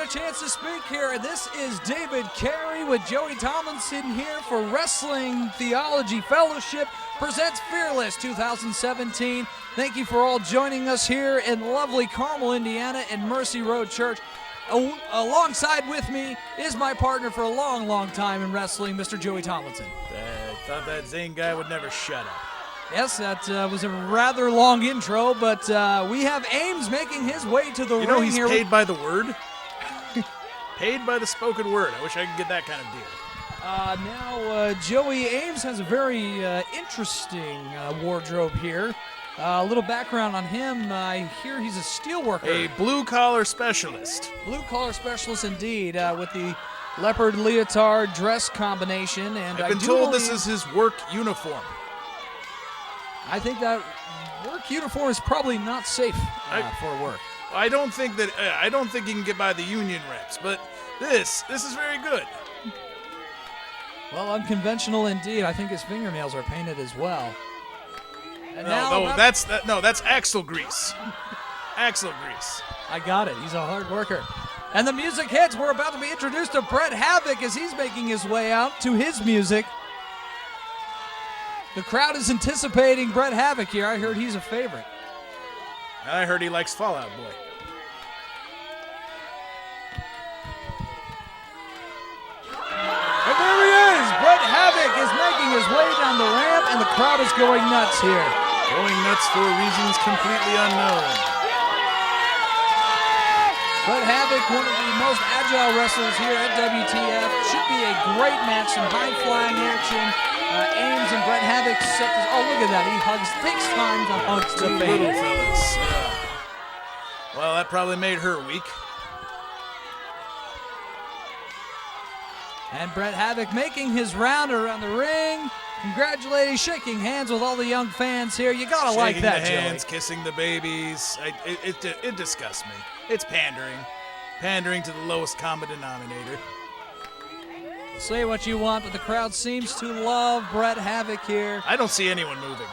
chance to speak here. This is David Carey with Joey Tomlinson here for Wrestling Theology Fellowship presents Fearless 2017. Thank you for all joining us here in lovely Carmel, Indiana in Mercy Road Church. Alongside with me is my partner for a long, long time in wrestling, Mr. Joey Tomlinson. I thought that Zane guy would never shut up. Yes, that was a rather long intro, but we have Ames making his way to the ring here. You know he's paid by the word? Paid by the spoken word. I wish I could get that kind of deal. Now, Joey Ames has a very interesting wardrobe here. A little background on him. I hear he's a steelworker. A blue-collar specialist. Blue-collar specialist indeed, with the leopard leotard dress combination. And I've been told this is his work uniform. I think that work uniform is probably not safe for work. I don't think he can get by the union reps, but this is very good. Well, unconventional indeed. I think his fingernails are painted as well. And that's axle grease. Axle grease. I got it. He's a hard worker. And the music hits. We're about to be introduced to Bret Havoc as he's making his way out to his music. The crowd is anticipating Bret Havoc here. I heard he's a favorite. And I heard he likes Fall Out Boy. And there he is. Bret Havoc is making his way down the ramp, and the crowd is going nuts here. Going nuts for reasons completely unknown. Bret Havoc, one of the most agile wrestlers here at WTF. Should be a great match, some high-flying action. Ames and Bret Havoc set this. Oh, look at that. He takes time to hug the little fellas. Well, that probably made her weak. And Bret Havoc making his round around the ring. Congratulating, shaking hands with all the young fans here. You gotta shaking like that, the hands, Joey. Kissing the babies. It disgusts me. It's pandering. Pandering to the lowest common denominator. Say what you want, but the crowd seems to love Bret Havoc here. I don't see anyone moving.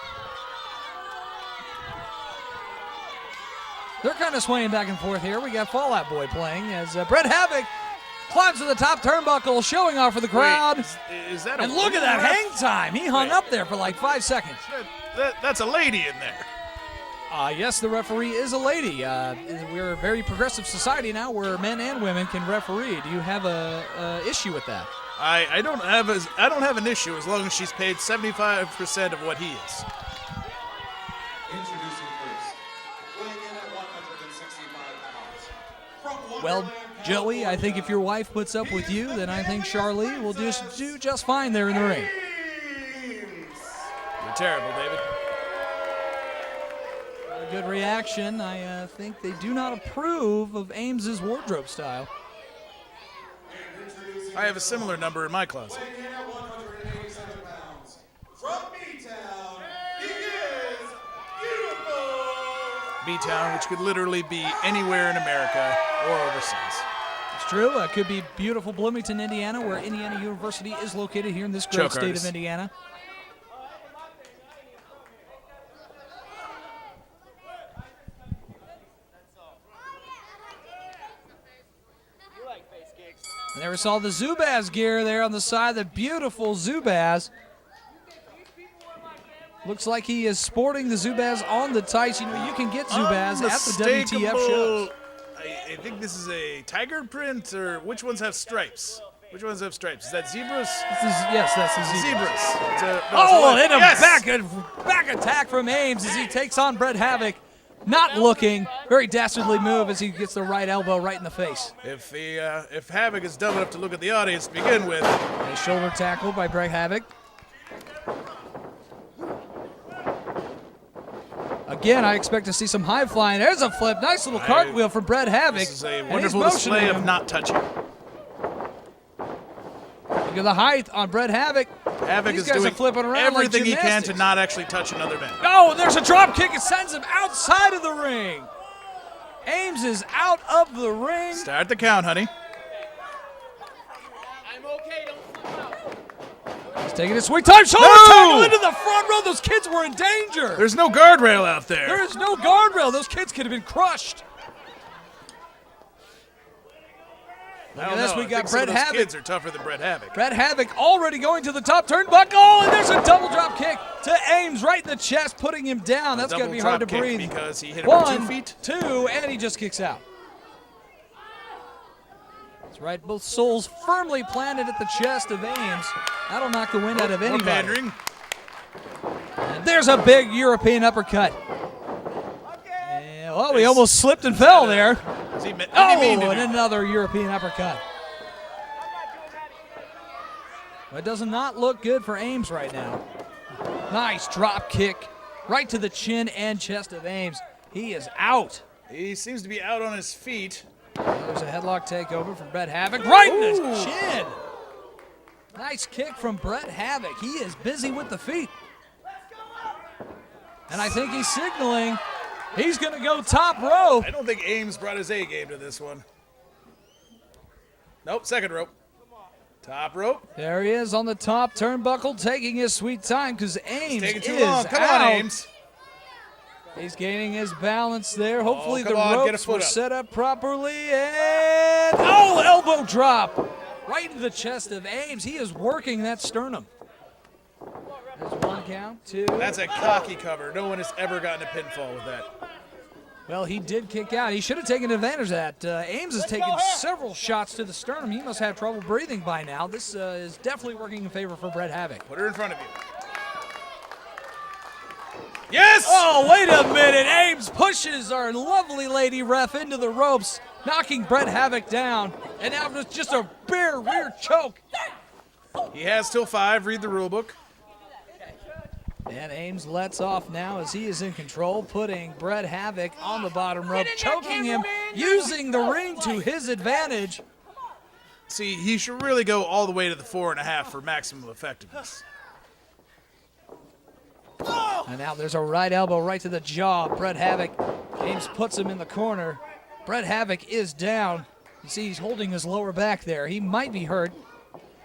They're kind of swaying back and forth here. We got Fall Out Boy playing as Bret Havoc climbs to the top turnbuckle, showing off for the crowd. Wait, is that and look at that hang time. He hung up there for like 5 seconds. That's a lady in there. Yes, the referee is a lady. We're a very progressive society now where men and women can referee. Do you have a issue with that? I don't have an issue as long as she's paid 75% of what he is. Introducing first, weighing in at 165 pounds. Well, Joey, I think if your wife puts up with you, then I think Charlie will do just fine there in the ring. You're terrible, David. A good reaction. I think they do not approve of Ames's wardrobe style. I have a similar number in my closet. Weighing in at 187 pounds. From B-Town, he is beautiful. B-Town, which could literally be anywhere in America or overseas. It's true. It could be beautiful Bloomington, Indiana, where Indiana University is located here in this great state of Indiana. And there we saw the Zubaz gear there on the side, the beautiful Zubaz. Looks like he is sporting the Zubaz on the tights. You know, you can get Zubaz at the WTF shows. I think this is a tiger print, or which ones have stripes? Which ones have stripes? Is that zebras? Yes, that's the zebras. And a back attack from Ames as he takes on Bret Havoc. Not looking, very dastardly move as he gets the right elbow right in the face. If Havoc is dumb enough to look at the audience to begin with. A shoulder tackle by Bret Havoc. Again, I expect to see some high flying. There's a flip. Nice little cartwheel from Bret Havoc. This is a wonderful display of not touching. Look at the height on Bret Havoc. Havoc is doing everything he can to not actually touch another man. Oh, there's a drop kick. It sends him outside of the ring. Ames is out of the ring. Start the count, honey. I'm okay. Don't flip out. He's taking a sweet time. Shoulder tackle into the front row. Those kids were in danger. There's no guardrail out there. There is no guardrail. Those kids could have been crushed. I don't this, know. we I got think some Bret of those Havoc. kids are tougher than Bret Havoc. Bret Havoc already going to the top turnbuckle, and there's a double drop kick to Ames right in the chest, putting him down. That's going to be hard to breathe. Because he hit him with 2 1, feet. 2, and he just kicks out. That's right, both soles firmly planted at the chest of Ames. That'll knock the wind out of More anybody. pandering. And there's a big European uppercut. And, well, he almost slipped and fell there. Oh, and another European uppercut. Well, it does not look good for Ames right now. Nice drop kick right to the chin and chest of Ames. He is out. He seems to be out on his feet. There's a headlock takeover from Bret Havoc right in the chin. Nice kick from Bret Havoc. He is busy with the feet. And I think he's signaling he's going to go top rope. I don't think Ames brought his A game to this one. Nope, second rope. Top rope. There he is on the top turnbuckle, taking his sweet time because Ames Taking too is long. Come out. on, Ames. He's gaining his balance there. Hopefully the come on, get a ropes foot were up. set up properly. And, oh, elbow drop right into the chest of Ames. He is working that sternum. There's 1 count, 2. That's a cocky cover. No one has ever gotten a pinfall with that. Well, he did kick out. He should have taken advantage of that. Ames has taken several shots to the sternum. He must have trouble breathing by now. This is definitely working in favor for Bret Havoc. Put her in front of you. Yes! Oh, wait a minute. Ames pushes our lovely lady ref into the ropes, knocking Bret Havoc down. And now it's just a bare rear choke. He has till 5. Read the rule book. And Ames lets off now as he is in control, putting Bret Havoc on the bottom rope, choking him, using the ring to his advantage. See, he should really go all the way to the 4.5 for maximum effectiveness. And now there's a right elbow right to the jaw. Bret Havoc. Ames puts him in the corner. Bret Havoc is down. You see he's holding his lower back there. He might be hurt.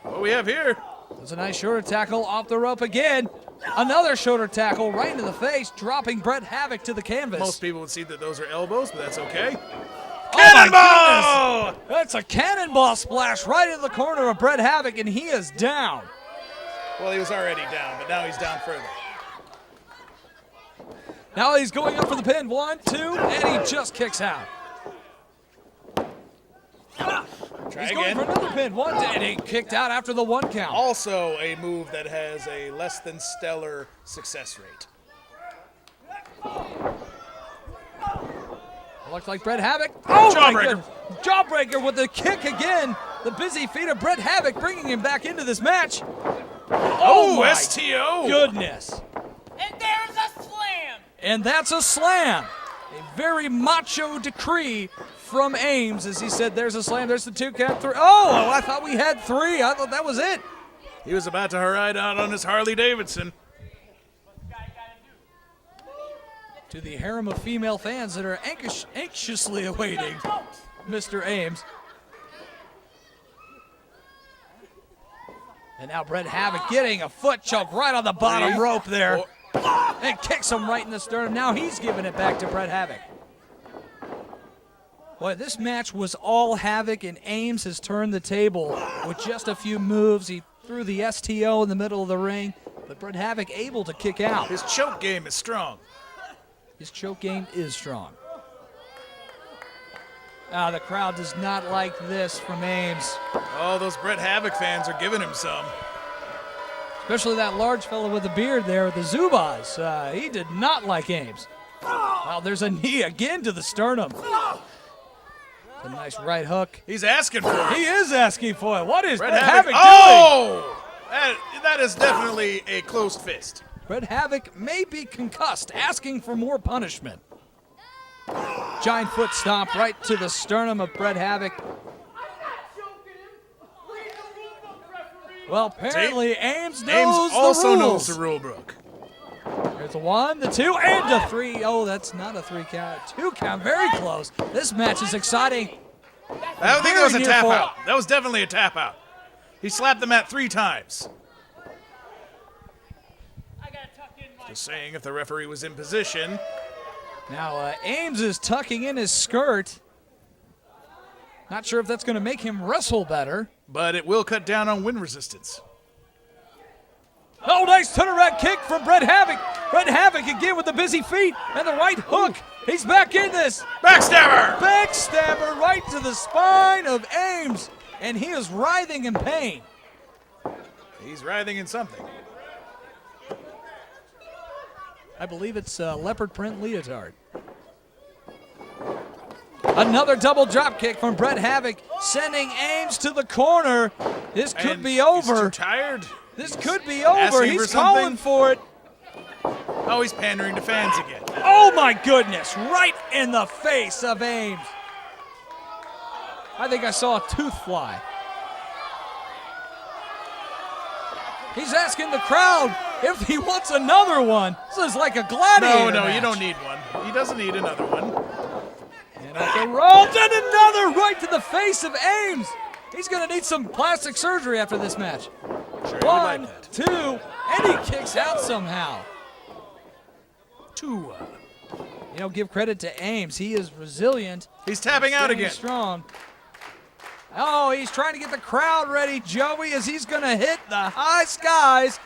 What we have here? There's a nice shoulder tackle off the rope again. Another shoulder tackle right into the face, dropping Bret Havoc to the canvas. Most people would see that those are elbows, but that's okay. Oh my Cannonball! goodness! That's a cannonball splash right in the corner of Bret Havoc, and he is down. Well, he was already down, but now he's down further. Now he's going up for the pin. 1, 2, and he just kicks out. Try He's again. going for another pin. 1, 2, and he kicked out after the 1 count. Also a move that has a less than stellar success rate. Looks like Bret Havoc. Oh, my Jawbreaker. goodness. Jawbreaker with the kick again. The busy feet of Bret Havoc bringing him back into this match. Oh, my STO. Goodness. And there's a slam. And that's a slam. A very macho decree from Ames as he said, there's a slam, there's the 2 count, 3. Oh, I thought we had 3. I thought that was it. He was about to ride out on his Harley Davidson. To the harem of female fans that are anxiously awaiting Mr. Ames. And now Bret Havoc getting a foot choke right on the bottom rope there. And kicks him right in the sternum. Now he's giving it back to Bret Havoc. Boy, this match was all Havoc, and Ames has turned the table with just a few moves. He threw the STO in the middle of the ring, but Bret Havoc able to kick out. His choke game is strong. His choke game is strong. The crowd does not like this from Ames. Oh, those Bret Havoc fans are giving him some. Especially that large fellow with the beard there, the Zubas. He did not like Ames. Wow, there's a knee again to the sternum. A nice right hook. He's asking for it. He is asking for it. What is Bret Bret Havoc. Havoc doing? Oh! That is definitely a closed fist. Bret Havoc may be concussed, asking for more punishment. Giant foot stomp right to the sternum of Bret Havoc. Well, apparently Ames knows also the knows rules. the rule book. There's a 1, the 2, and a 3. Oh, that's not a 3 count. A 2 count. Very close. This match is exciting. I think that was a Very tap near out. That was definitely a tap out. He slapped the mat 3 times. Just saying, if the referee was in position. Now, Ames is tucking in his skirt. Not sure if that's going to make him wrestle better. But it will cut down on wind resistance. Oh, nice turnaround kick from Bret Havoc. Bret Havoc again with the busy feet and the right hook. He's back in this. Backstabber! Backstabber right to the spine of Ames. And he is writhing in pain. He's writhing in something. I believe it's a leopard print leotard. Another double drop kick from Bret Havoc, sending Ames to the corner. This could be over. He's too tired. This could be over. Asking He's for calling something. for it. Oh, he's pandering to fans again. Oh my goodness, right in the face of Ames. I think I saw a tooth fly. He's asking the crowd if he wants another one. This is like a gladiator No, match. you don't need one. He doesn't need another one. And off the ropes, and another right to the face of Ames. He's going to need some plastic surgery after this match. Sure, One, like that. two, and he kicks out somehow. Two. You know, give credit to Ames. He is resilient. He's tapping out Staying again. strong. Oh, he's trying to get the crowd ready, Joey, as he's going to hit the high skies,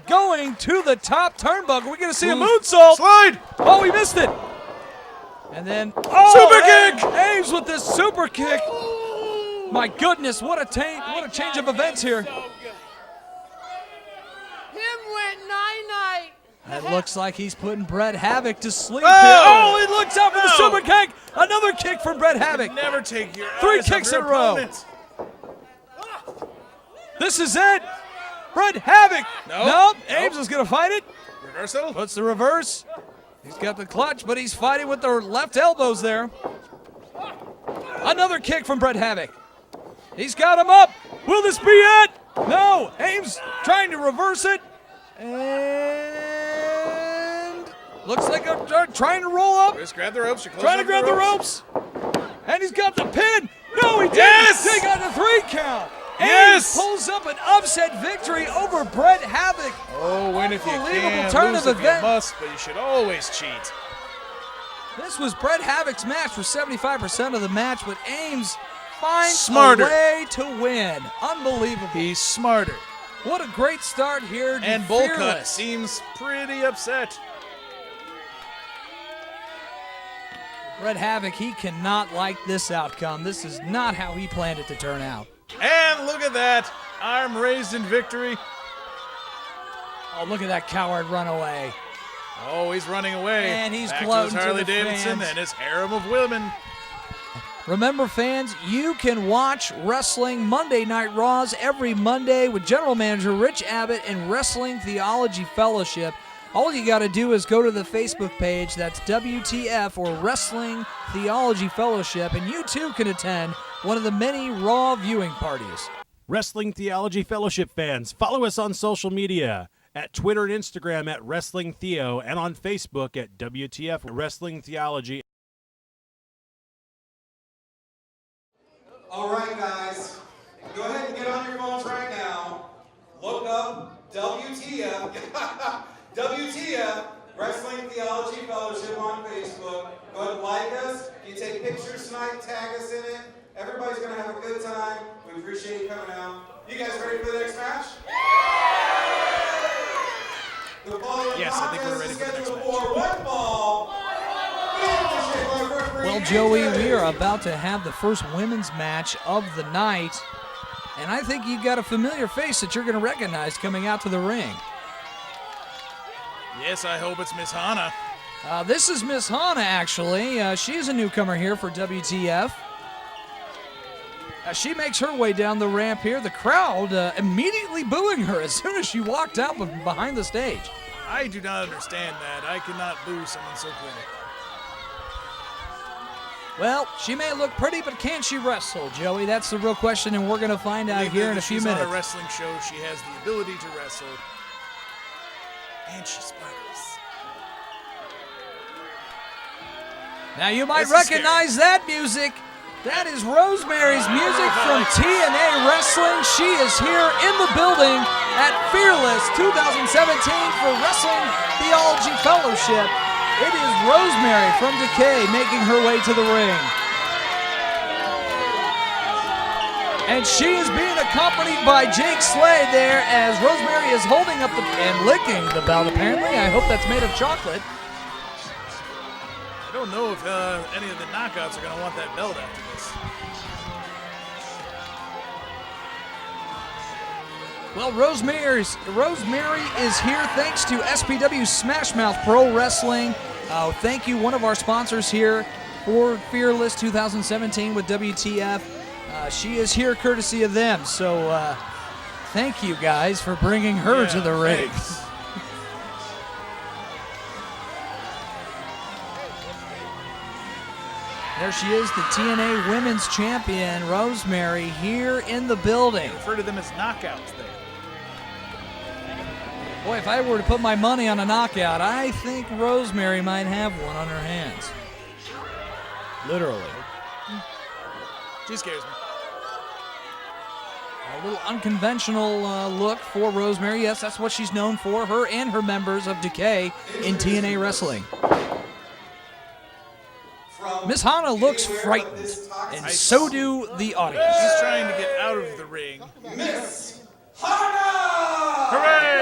going to the top turnbuckle. We're going to see a moonsault. Slide! Oh, he missed it. And then, Super kick! Ames with this super kick. My goodness, what a change of events here. So good. Him went night-night. It looks like he's putting Bret Havoc to sleep Oh! here. Oh, he looks out for the No! super kick. Another kick from Bret Havoc. Never take your Three eyes off kicks your in a row. opponent. This is it. Bret Havoc. Nope. Ames is going to fight it. Reversal. Puts the reverse. He's got the clutch, but he's fighting with the left elbows there. Another kick from Bret Havoc. He's got him up. Will this be it? No. Ames trying to reverse it. And looks like they're trying to roll up. Just grab the ropes. You're close Trying to enough grab the ropes. And he's got the pin. No, he didn't. Yes! He got the 3 count. Yes! Ames pulls up an upset victory over Bret Havoc. Oh, win if you Unbelievable can, turn lose of if you event. must, but you should always cheat. This was Bret Havoc's match for 75% of the match, but Ames finds Smarter. a way to win. Unbelievable. He's smarter. What a great start here to And Bullcut Fearless. seems pretty upset. Bret Havoc, he cannot like this outcome. This is not how he planned it to turn out. And look at that. Arm raised in victory. Oh, look at that coward run away. Oh, he's running away. And he's back to gloating his to Harley the Davidson fans. and his harem of women. Remember, fans, you can watch Wrestling Monday Night Raws every Monday with General Manager Rich Abbott and Wrestling Theology Fellowship. All you got to do is go to the Facebook page, that's WTF or Wrestling Theology Fellowship, and you too can attend one of the many Raw viewing parties. Wrestling Theology Fellowship fans, follow us on social media at Twitter and Instagram at Wrestling Theo and on Facebook at WTF Wrestling Theology. All right, guys, go ahead and get on your phones right now. Look up WTF, WTF, Wrestling Theology Fellowship on Facebook. Go ahead and like us. You take pictures tonight, tag us in it. Everybody's going to have a good time. We appreciate you coming out. You guys ready for the next match? The following Yes, I think we're contest ready is for the next scheduled for one fall. Well, Joey, we are about to have the first women's match of the night, and I think you've got a familiar face that you're going to recognize coming out to the ring. Yes, I hope it's Miss Hana. This is Miss Hana, actually. She's a newcomer here for WTF. She makes her way down the ramp here. The crowd immediately booing her as soon as she walked out from behind the stage. I do not understand that. I cannot boo someone so pretty. Well, she may look pretty, but can she wrestle, Joey? That's the real question, and we're going to find out here in a few She's minutes. on a wrestling show. She has the ability to wrestle. And she sparkles. Now, you might This is recognize that music. That is Rosemary's music from TNA Wrestling. She is here in the building at Fearless 2017 for Wrestling Theology Fellowship. It is Rosemary from Decay making her way to the ring. And she is being accompanied by Jake Slade there as Rosemary is holding up and licking the belt, apparently. I hope that's made of chocolate. I don't know if any of the knockouts are going to want that belt after this. Well, Rosemary is here thanks to SPW Smash Mouth Pro Wrestling. Thank you, one of our sponsors here for Fearless 2017 with WTF. She is here courtesy of them, so thank you guys for bringing her to the ring. There she is, the TNA Women's Champion, Rosemary, here in the building. I refer to them as knockouts there. Boy, if I were to put my money on a knockout, I think Rosemary might have one on her hands. Literally. She scares me. A little unconventional look for Rosemary. Yes, that's what she's known for, her and her members of Decay in TNA Wrestling. Miss Hana looks frightened, and so do the audience. She's trying to get out of the ring. Miss Hana! Hooray!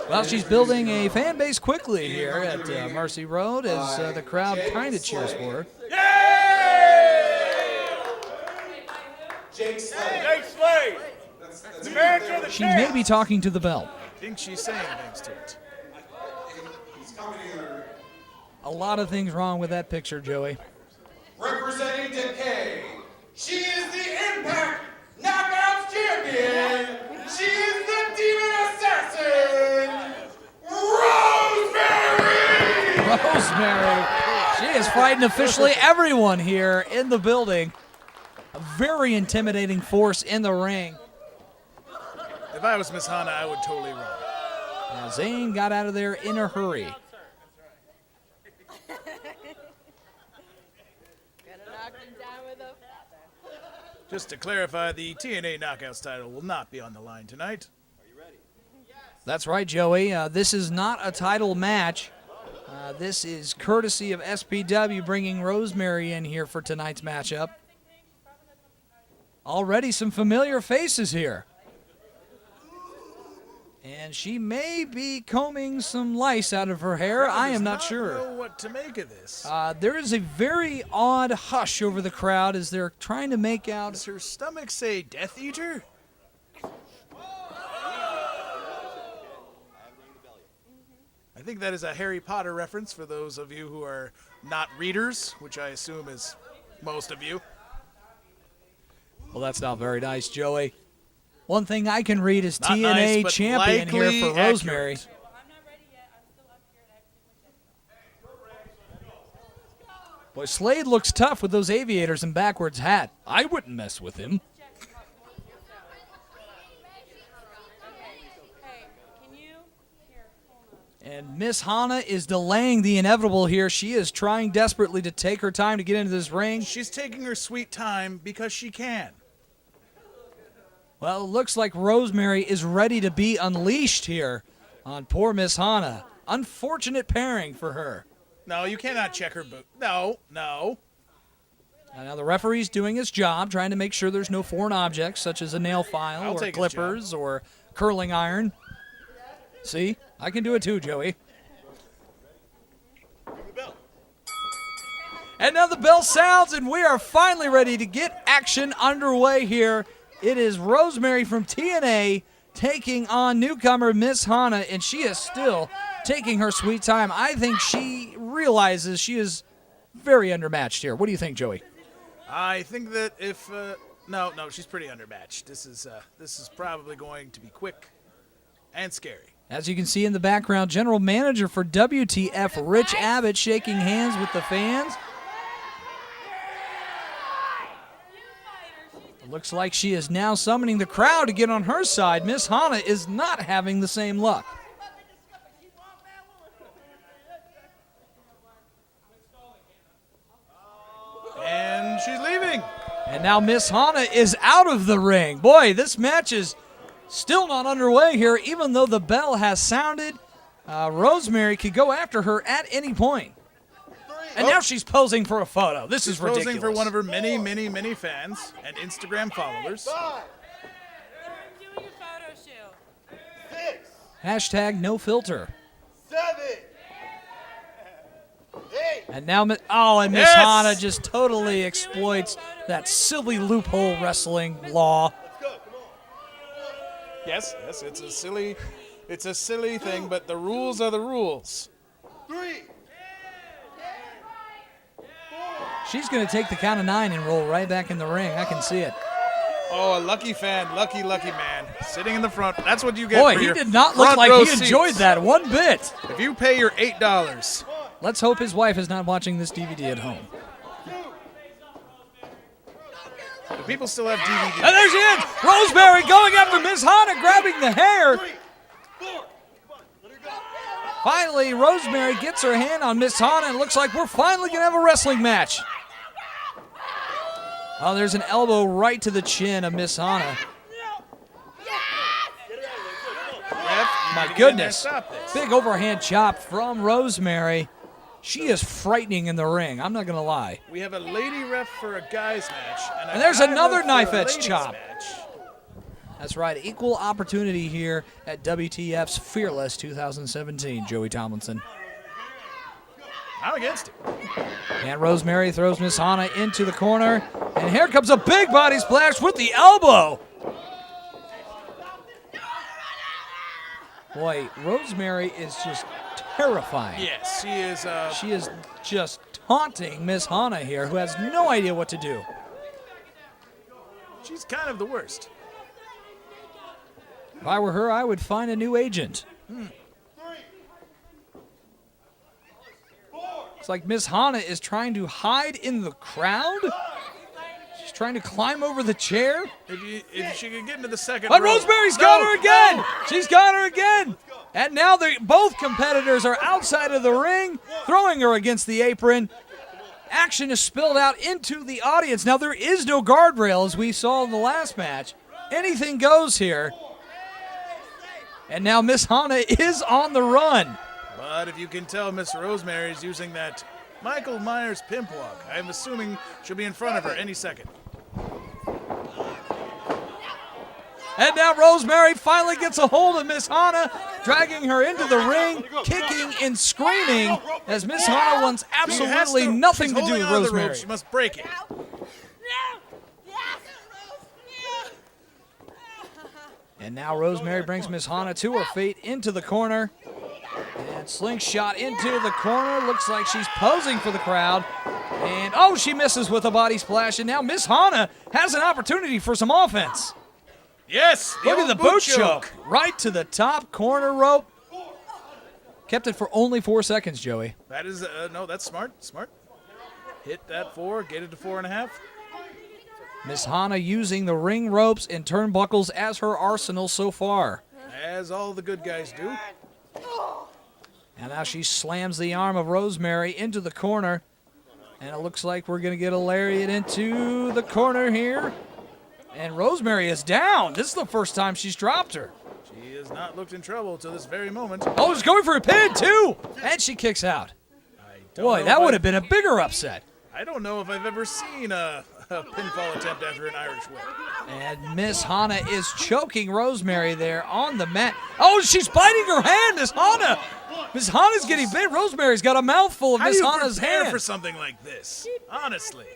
Well, she's building a fan base quickly here at Mercy Road as the crowd kind of cheers for her. Jake Slade. Jake Slade! The man to the She may be talking to the belt. I think she's saying things to it. He's coming here. A lot of things wrong with that picture, Joey. Representing Decay, she is the Impact Knockouts Champion. She is the Demon Assassin, Rosemary! Rosemary. She is fighting officially everyone here in the building. A very intimidating force in the ring. If I was Miss Hana, I would totally run. Now, Zane got out of there in a hurry. Just to clarify, the TNA Knockouts title will not be on the line tonight. That's right, Joey. This is not a title match. This is courtesy of SPW bringing Rosemary in here for tonight's matchup. Already some familiar faces here. And she may be combing some lice out of her hair. I am not sure. I don't know what to make of this. There is a very odd hush over the crowd as they're trying to make out. Does her stomach say Death Eater? I think that is a Harry Potter reference for those of you who are not readers, which I assume is most of you. Well, that's not very nice, Joey. One thing I can read is Not TNA nice, but champion here likely for Rosemary. accurate. Boy, Slade looks tough with those aviators and backwards hat. I wouldn't mess with him. And Miss Hana is delaying the inevitable here. She is trying desperately to take her time to get into this ring. She's taking her sweet time because she can. Well, it looks like Rosemary is ready to be unleashed here on poor Miss Hana. Unfortunate pairing for her. No, you cannot check her boot. No. And now the referee's doing his job, trying to make sure there's no foreign objects such as a nail file I'll or take his clippers or curling iron. See? I can do it too, Joey. And now the bell sounds, and we are finally ready to get action underway here. It is Rosemary from TNA taking on newcomer Miss Hana, and she is still taking her sweet time. I think she realizes she is very undermatched here. What do you think, Joey? I think that if no, she's pretty undermatched. This is probably going to be quick and scary. As you can see in the background, General Manager for WTF, Rich Abbott, shaking hands with the fans. It looks like she is now summoning the crowd to get on her side. Miss Hana is not having the same luck. And she's leaving. And now Miss Hana is out of the ring. Boy, this match is still not underway here, even though the bell has sounded. Rosemary could go after her at any point. 3, And now she's posing for a photo. This is ridiculous. Posing for one of her many, many, many fans and Instagram followers. They're doing a photo shoot. 6, Hashtag no filter. 7, 8. And now, Miss Yes! Hana just totally exploits that silly loophole wrestling law. Let's go. Come on. Yes, it's a silly thing, but the rules are the rules. 3. She's going to take the count of 9 and roll right back in the ring. I can see it. Oh, a lucky fan, lucky man, sitting in the front. That's what you get Boy, for he your did not look front like row he enjoyed seats. that one bit. If you pay your $8, Let's hope his wife is not watching this DVD at home. the people still have DVD. And there she is! Rosemary going after Miss Hana, grabbing the hair. 3, 4. Come on. Let her go. Finally, Rosemary gets her hand on Miss Hana, and it looks like we're finally going to have a wrestling match. Oh, there's an elbow right to the chin of Miss Hana. Ref, you My need to get in there and goodness. stop this. Big overhand chop from Rosemary. She is frightening in the ring, I'm not going to lie. We have a lady ref for a guys match, and And there's guy another ref for knife a edge ladies chop. match. That's right, equal opportunity here at WTF's Fearless 2017, Joey Tomlinson. I'm against it. And Rosemary throws Miss Hana into the corner. And here comes a big body splash with the elbow. Boy, Rosemary is just terrifying. Yes, she is. She is just taunting Miss Hana here, who has no idea what to do. She's kind of the worst. If I were her, I would find a new agent. 3, 4. It's like Miss Hana is trying to hide in the crowd. She's trying to climb over the chair. If she could get into the second But row. Rosemary's got No, her again. no. She's got her again. And now both competitors are outside of the ring, throwing her against the apron. Action is spilled out into the audience. Now, there is no guardrail, as we saw in the last match. Anything goes here. And now Miss Hana is on the run. But if you can tell, Miss Rosemary is using that Michael Myers pimp walk. I'm assuming she'll be in front of her any second. And now Rosemary finally gets a hold of Miss Hana, dragging her into the ring, kicking and screaming, as Miss Hana wants absolutely nothing to do with Rosemary. She must break it. And now Rosemary brings Miss Hana to her feet into the corner. And slingshot into the corner. Looks like she's posing for the crowd. And oh, she misses with a body splash. And now Miss Hana has an opportunity for some offense. Yes. Look at old the boot choke. Right to the top corner rope. Kept it for only 4 seconds, Joey. That is no. That's smart. Smart. Hit that 4. Get it to 4.5. Miss Hana using the ring ropes and turnbuckles as her arsenal so far. As all the good guys do. And now she slams the arm of Rosemary into the corner. And it looks like we're going to get a lariat into the corner here. And Rosemary is down. This is the first time she's dropped her. She has not looked in trouble till this very moment. Oh, she's going for a pin, too. And she kicks out. Boy, that would have been a bigger upset. I don't know if I've ever seen a pinfall attempt after an Irish whip. And Miss Hana is choking Rosemary there on the mat. Oh, she's biting her hand, Miss Hana. Miss Hana's getting bit. Rosemary's got a mouthful of How do Miss you Hana's prepare hand. for something like this? Honestly.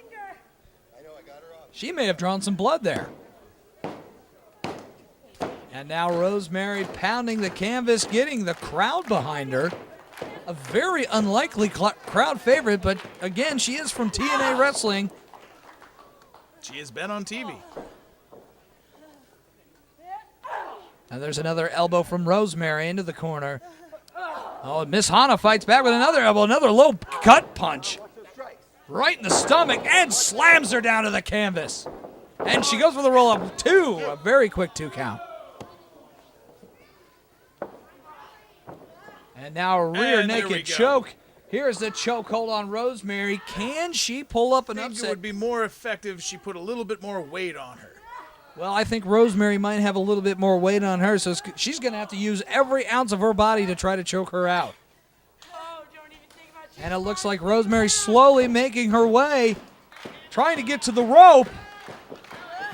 She may have drawn some blood there. And now Rosemary pounding the canvas, getting the crowd behind her. A very unlikely crowd favorite, but again, she is from TNA Wrestling. She has been on TV. And there's another elbow from Rosemary into the corner. Oh, Miss Hana fights back with another elbow, another low cut punch. Right in the stomach, and slams her down to the canvas. And she goes for the roll-up 2, a very quick 2 count. And now a rear And there we naked go. choke. Here's the chokehold on Rosemary. Can she pull up an I think it upset? would be more effective if she put a little bit more weight on her. Well, I think Rosemary might have a little bit more weight on her, so she's going to have to use every ounce of her body to try to choke her out. Oh, don't even think about And it looks like Rosemary slowly making her way, trying to get to the rope.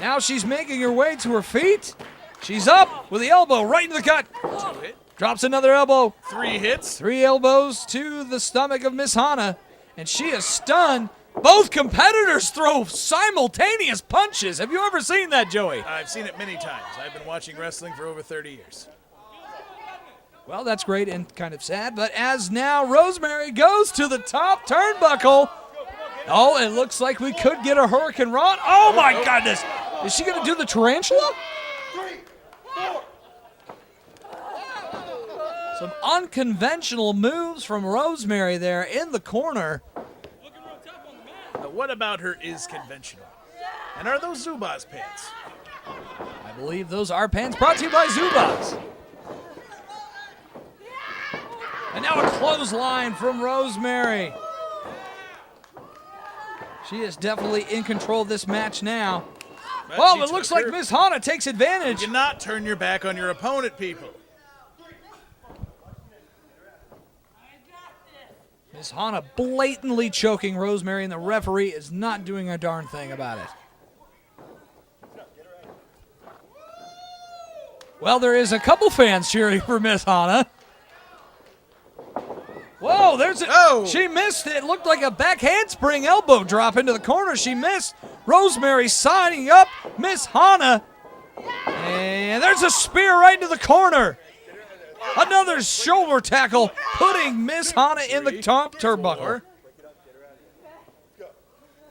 Now she's making her way to her feet. She's up with the elbow right into the gut. Drops another elbow. 3 hits. 3 elbows to the stomach of Miss Hana. And she is stunned. Both competitors throw simultaneous punches. Have you ever seen that, Joey? I've seen it many times. I've been watching wrestling for over 30 years. Well, that's great and kind of sad. But as now Rosemary goes to the top turnbuckle. Oh, it looks like we could get a Hurricane Run. Oh, my goodness. Is she going to do the tarantula? 3, 4. Some unconventional moves from Rosemary there in the corner. But what about her is conventional? And are those Zubaz pants? I believe those are pants brought to you by Zubaz. And now a clothesline from Rosemary. She is definitely in control of this match now. But Oh, she it looks took like her. Miss Hana takes advantage. You cannot turn your back on your opponent, people. Miss Hana blatantly choking Rosemary, and the referee is not doing a darn thing about it. Well, there is a couple fans cheering for Miss Hana. Whoa, there's a... Oh. She missed it. It looked like a back handspring elbow drop into the corner. She missed. Rosemary signing up Miss Hana. And there's a spear right into the corner. Another shoulder tackle, putting Miss Hana in the top turnbuckle.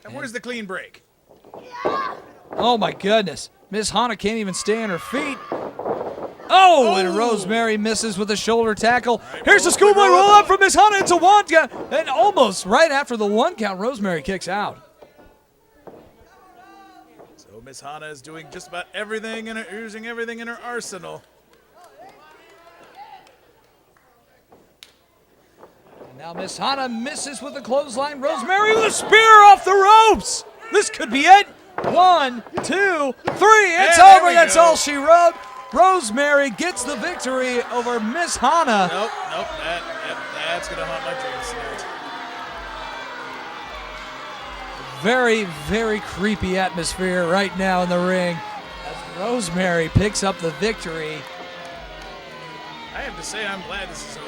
And where's the clean break? Oh my goodness. Miss Hana can't even stay on her feet. Oh, and Rosemary misses with a shoulder tackle. Here's the schoolboy roll up from Miss Hana into 1 count. And almost right after the 1 count, Rosemary kicks out. So Miss Hana is doing just about everything and using everything in her arsenal. Now Miss Hana misses with a clothesline. Rosemary with a spear off the ropes. This could be it. 1, 2, 3. It's there over. we That's go. all she wrote. Rosemary gets the victory over Miss Hana. Nope. That's going to haunt my dreams tonight. Very, very creepy atmosphere right now in the ring as Rosemary picks up the victory. I have to say, I'm glad this is over.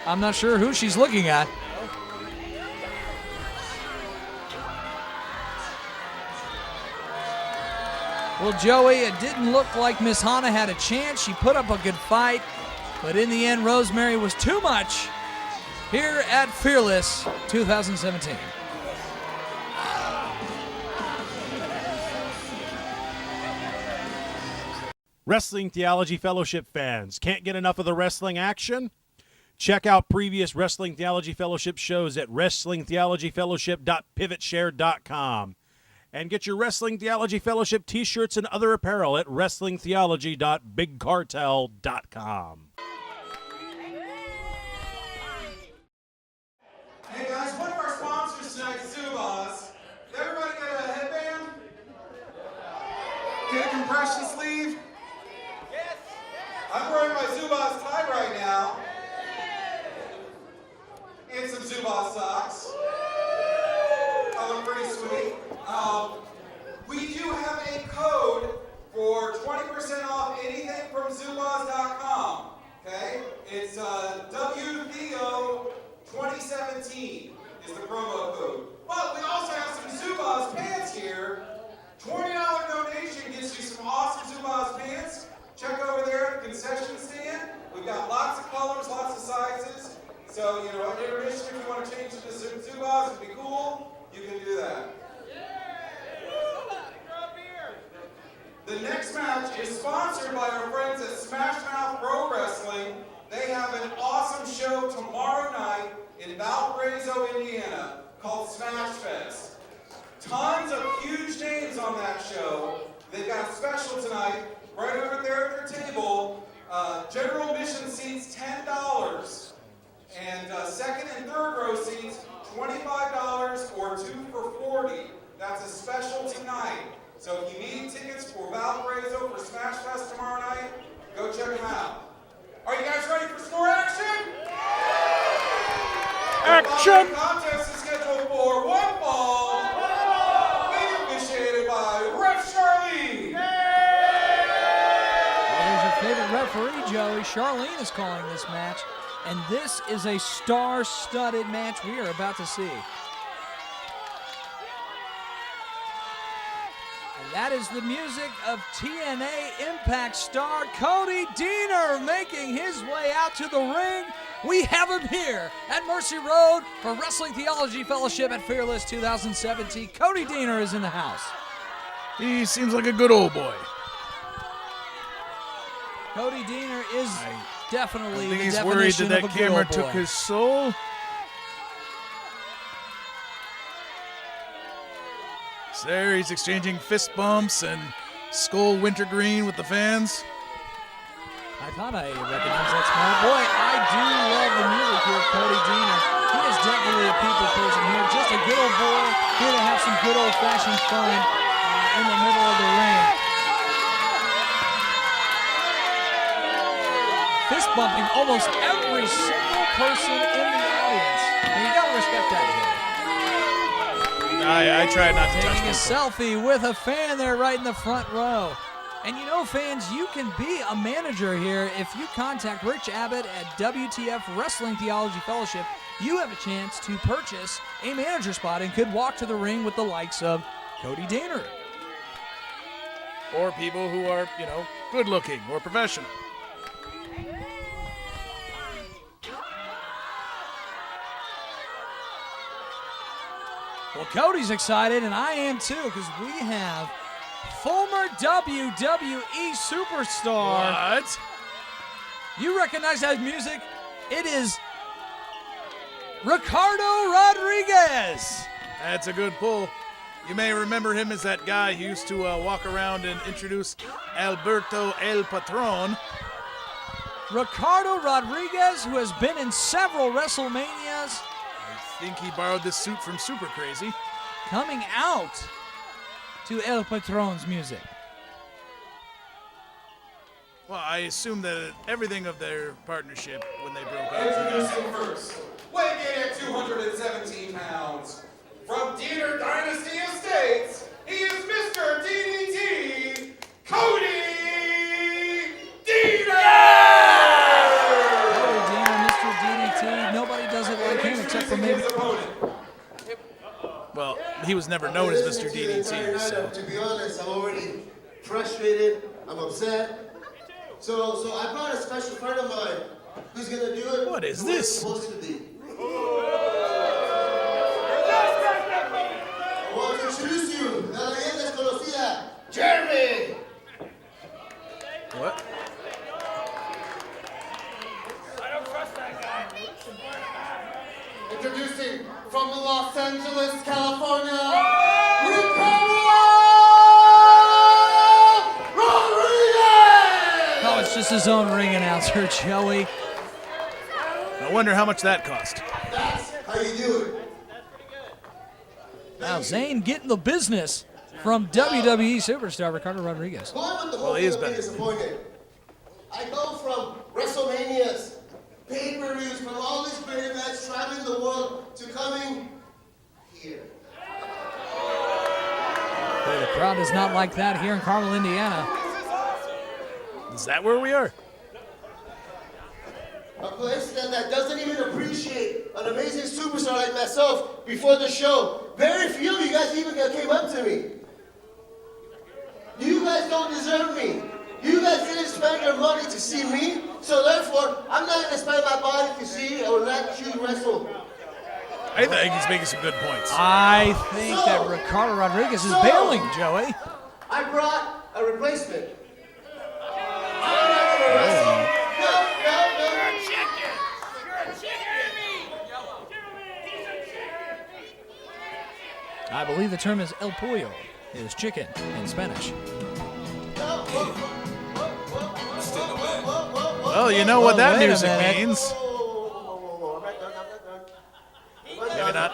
I'm not sure who she's looking at. Well, Joey, it didn't look like Miss Hana had a chance. She put up a good fight, but in the end, Rosemary was too much here at Fearless 2017. Wrestling Theology Fellowship fans, can't get enough of the wrestling action? Check out previous Wrestling Theology Fellowship shows at wrestlingtheologyfellowship.pivotshare.com. And get your Wrestling Theology Fellowship t-shirts and other apparel at wrestlingtheology.bigcartel.com. Hey guys, one of our sponsors tonight is Zubaz. Did everybody get a headband? Get a compression sleeve? Yes. I'm wearing my Zubaz tie right now. And some Zubaz socks. I look pretty sweet. We do have a code for 20% off anything from Zubaz.com. Okay? It's WTHEO2017 is the promo code. But we also have some Zubaz pants here. $20 donation gets you some awesome Zubaz pants. Check over there at the concession stand. We've got lots of colors, lots of sizes. So, at intermission, if you want to change to the Zubaz, it'd be cool. You can do that. The next match is sponsored by our friends at Smash Mouth Pro Wrestling. They have an awesome show tomorrow night in Valparaiso, Indiana, called Smash Fest. Tons of huge names on that show. They've got a special tonight, right over there at their table. General admission seats, $10. And second and third row seats, $25 or 2 for $40. That's a special tonight. So if you need tickets for Valparaiso for Smash Fest tomorrow night, go check them out. Are you guys ready for some more action? Action! The contest is scheduled for one fall. Being officiated by Ref Charlene. Well, there's your favorite referee, Joey. Charlene is calling this match, and this is a star-studded match we are about to see. And that is the music of TNA Impact star Cody Deaner making his way out to the ring. We have him here at Mercy Road for Wrestling Theology Fellowship at Fearless 2017. Cody Deaner is in the house. He seems like a good old boy. Cody Deaner is definitely I think the he's worried definition that of that a good camera old took boy. his soul. So there, he's exchanging fist bumps and skull wintergreen with the fans. I thought I recognized that smile. Boy, I do love the music here, Cody Deaner. He is definitely a people person here. Just a good old boy here to have some good old-fashioned fun in the middle of the ring. Fist bumping almost every single person in the audience. And you gotta respect that, Joey. I try not to touch Taking a people. selfie with a fan there right in the front row. And you know, fans, you can be a manager here. If you contact Rich Abbott at WTF Wrestling Theology Fellowship, you have a chance to purchase a manager spot and could walk to the ring with the likes of Cody Deaner. Or people who are, good looking or professional. Well, Cody's excited, and I am too, because we have former WWE superstar. What? You recognize that music? It is Ricardo Rodriguez. That's a good pull. You may remember him as that guy who used to walk around and introduce Alberto El Patron. Ricardo Rodriguez, who has been in several WrestleManias, I think he borrowed this suit from Super Crazy. coming out to El Patron's music. Well, I assume that everything of their partnership when they broke up. Introducing first, weighing in at 217 pounds, from Deaner Dynasty Estates, he is Mr. DDT, Cody Deaner! Cody Deaner, Mr. DDT. Nobody does it like him except for maybe. His opponent. Well, he was never known as Mr. DDT, so. To be honest, I'm already frustrated. I'm upset. So I brought a special friend of mine who's gonna do it. What is the way it's this? supposed to be. I want to introduce you. La leyenda es conocida. Jeremy. What? Introducing from Los Angeles, California, Ricardo Rodriguez! Oh, it's just his own ring announcer, Joey. I wonder how much that cost. That's how you do it. Now, Zayn getting the business from WWE superstar Ricardo Rodriguez. Going with the Well, whole he is being better. disappointed. I go from WrestleManias, pay-per-views, from all these great events, traveling the world, to coming here. Boy, the crowd is not like that here in Carmel, Indiana. Is that where we are? A place that doesn't even appreciate an amazing superstar like myself before the show. Very few of you guys even came up to me. You guys don't deserve me. You guys didn't spend your money to see me, so therefore, I'm not going to spend my body to see or let you wrestle. I think he's making some good points. I think that Ricardo Rodriguez is bailing, Joey. I brought a replacement. I'm not going to wrestle. No. I believe the term is El Pollo, is chicken in Spanish. Well, you know what that wait a music minute. means. I'm not done. Maybe not.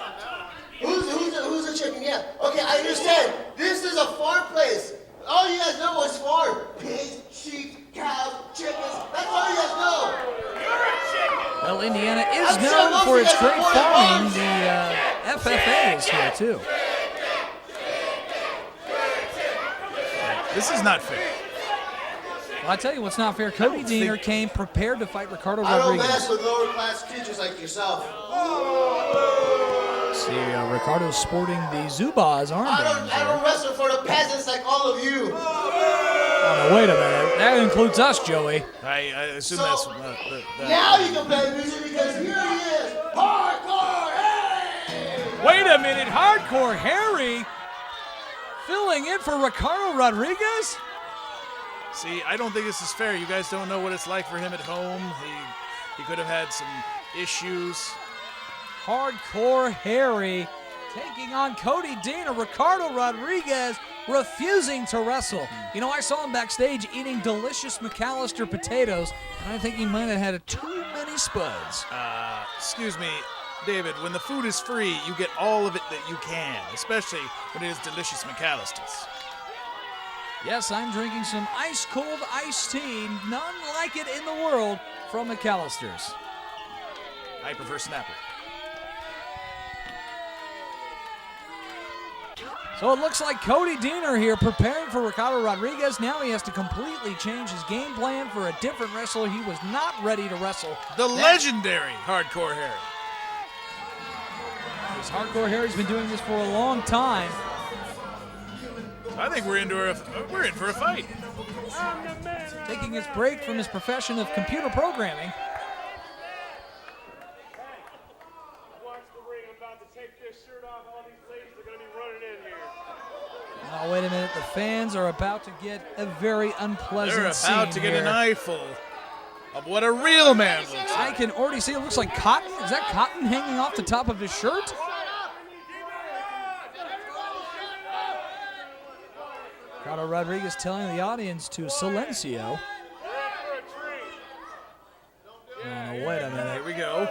Who's the chicken? Yeah. Okay, I understand. This is a farm place. All you guys know is farm. Pigs, sheep, cows, chickens. That's all you guys know. Well, Indiana is known for its great farming. The FFA is here, too. This is not fair. Well, I tell you what's not fair. Cody Deaner came prepared to fight Ricardo I don't Rodriguez. mess with lower class creatures like yourself. See, Ricardo's sporting the Zubaz I armband. don't wrestle for the peasants like all of you. Oh, no, wait a minute. That includes us, Joey. I assume So, that's... Now you can play music because here he is, Hardcore Harry! Wait a minute. Hardcore Harry filling in for Ricardo Rodriguez? See, I don't think this is fair. You guys don't know what it's like for him at home. He could have had some issues. Hardcore Harry taking on Cody Deaner. Ricardo Rodriguez refusing to wrestle. You know, I saw him backstage eating delicious McAllister potatoes, and I think he might have had too many spuds. Excuse me, David, when the food is free, you get all of it that you can, especially when it is delicious McAllisters. Yes, I'm drinking some ice-cold iced tea, none like it in the world, from McAllister's. I prefer Snapple. So it looks like Cody Deaner here preparing for Ricardo Rodriguez. Now he has to completely change his game plan for a different wrestler. He was not ready to wrestle. The legendary Hardcore Harry. This Hardcore Harry's been doing this for a long time. I think we're in for a fight. Taking his break from his profession of computer programming. Oh, wait a minute. The fans are about to get a very unpleasant scene. They're about to get here. an eyeful of what a real man looks like. I can already see it looks like cotton. Is that cotton hanging off the top of his shirt? Ricardo Rodriguez telling the audience to silencio. Oh, wait a minute. Here we go.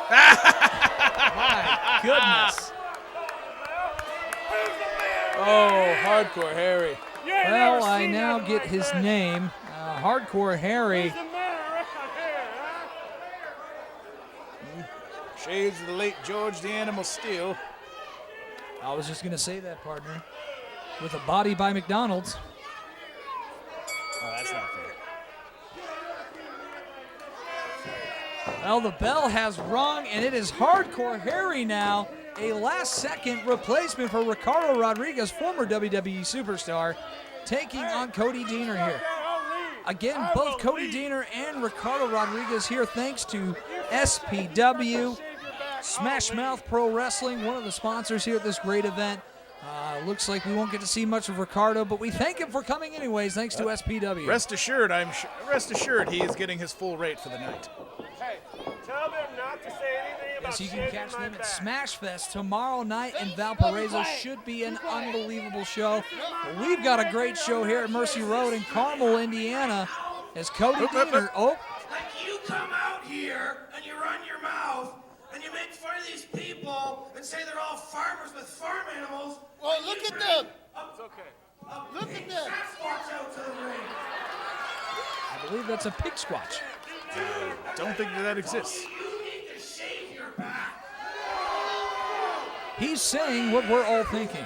My goodness. Oh, Hardcore Harry. Well, I now get his name. Hardcore Harry. Shades of the late George the Animal Steel. I was just going to say that, partner. With a body by McDonald's. Oh, that's not fair. Well, the bell has rung, and it is Hardcore Harry now. A last-second replacement for Ricardo Rodriguez, former WWE superstar, taking on Cody Deaner here. Again, both Cody Deaner and Ricardo Rodriguez here thanks to SPW, Smash Mouth Pro Wrestling, one of the sponsors here at this great event. Looks like we won't get to see much of Ricardo, but we thank him for coming anyways, thanks to SPW. Rest assured, he is getting his full rate for the night. Hey, tell them not to say anything about Yes, you can shaving catch my them at back. Smash Fest tomorrow night in Valparaiso. Should be an unbelievable show. But we've got a great show here at Mercy Road in Carmel, Indiana, as Cody Deaner. Oh, Like you come out here and you run your mouth and you make fun of these people and say they're all farmers with farm animals. Well, look at them. It's okay. Look at them. Sasquatch out to the ring. I believe that's a pig squatch. Don't think that exists. You need to shave your back. He's saying what we're all thinking.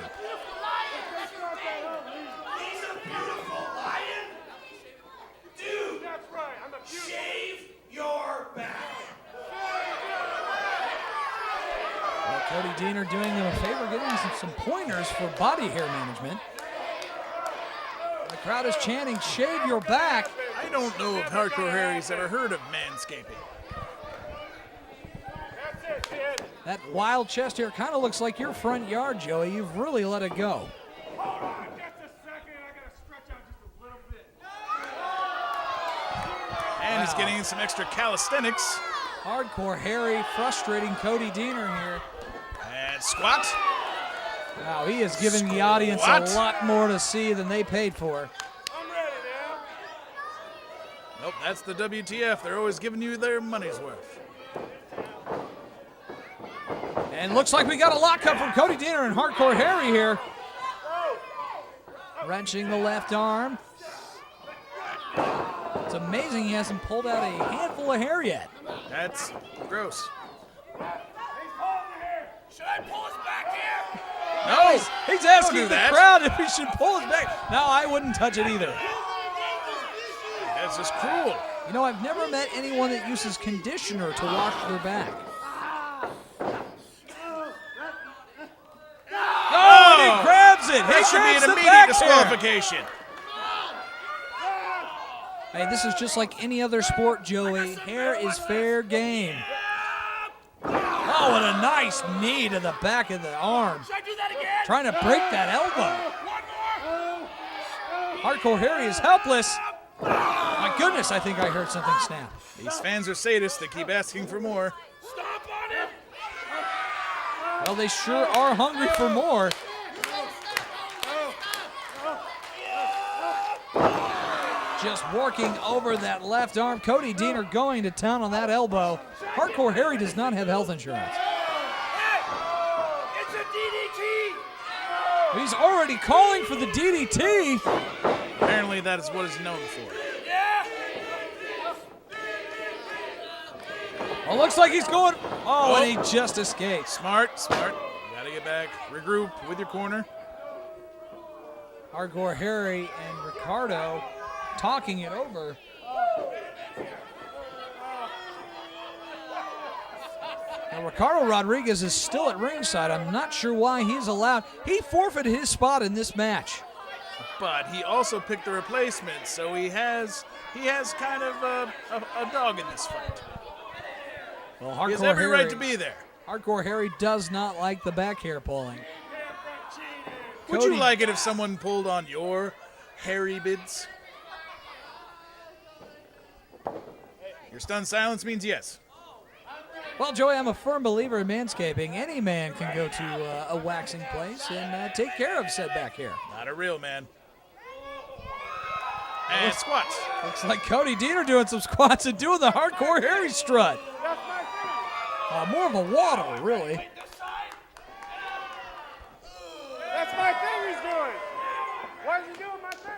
He's a beautiful lion. Dude, That's right. I'm a beautiful. shave your back. Well, Cody Deaner doing them a favor, giving them some pointers for body hair management. The crowd is chanting, shave your back. I don't know if Hardcore Harry's ever heard of manscaping. That's it, kid. That wild chest hair kind of looks like your front yard, Joey. You've really let it go. Hold on just a second. I gotta stretch out just a little bit. And he's getting some extra calisthenics. Hardcore Harry frustrating Cody Deaner here. And squat. Wow, he is giving the audience Squat. a lot more to see than they paid for. I'm ready now. Nope, that's the WTF. They're always giving you their money's worth. And looks like we got a lockup from Cody Deaner and Hardcore Harry here. Wrenching the left arm. It's amazing he hasn't pulled out a handful of hair yet. That's gross. Should I pull us back here? No! He's asking do the that. crowd if he should pull his back. No, I wouldn't touch it either. That's just cruel. You know, I've never met anyone that uses conditioner to wash their back. Oh, and he grabs it. That He should be grabs an the immediate back hair. disqualification. Hey, this is just like any other sport, Joey. Hair is fair game. Oh, and a nice knee to the back of the arm. Should I do that again? Trying to break that elbow. One more. Hardcore Harry is helpless. My goodness, I think I heard something snap. These fans are sadists. They keep asking for more. Stomp on him. Well, they sure are hungry for more. Just working over that left arm. Cody Deaner going to town on that elbow. Hardcore Harry does not have health insurance. Hey, it's a DDT. He's already calling for the DDT. Apparently, that is what it's known for. Yeah. Well, looks like he's going. Oh, and he just escaped. Smart, smart. You gotta get back. Regroup with your corner. Hardcore Harry and Ricardo talking it over. Now, Ricardo Rodriguez is still at ringside. I'm not sure why he's allowed. He forfeited his spot in this match. But he also picked the replacement, so he has kind of a dog in this fight. Well, He has Hardcore every Harry, right to be there. Hardcore Harry does not like the back hair pulling. Would Cody- you like it if someone pulled on your hairy bids? Your stunned silence means yes. Well, Joey, I'm a firm believer in manscaping. Any man can go to a waxing place and take care of said back hair. Not a real man. And squats. Looks like Cody Deaner doing some squats and doing the Hardcore Harry strut. More of a waddle, really. That's my thing he's doing. Why is he doing my thing?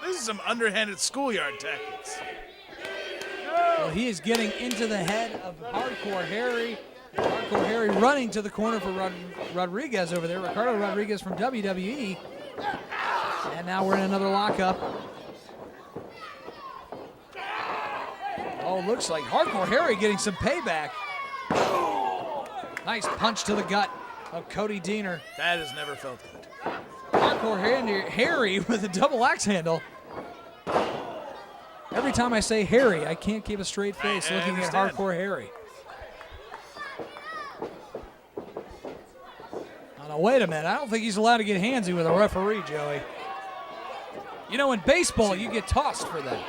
This is some underhanded schoolyard tactics. Well, he is getting into the head of Hardcore Harry. Hardcore Harry running to the corner for Rodriguez over there. Ricardo Rodriguez from WWE. And now we're in another lockup. Oh, looks like Hardcore Harry getting some payback. Nice punch to the gut of Cody Deaner. That has never felt good. Hardcore Harry with a double axe handle. Every time I say Harry, I can't keep a straight face I looking at understand. Hardcore Harry. Oh, no, wait a minute. I don't think he's allowed to get handsy with a referee, Joey. You know, in baseball, you get tossed for that.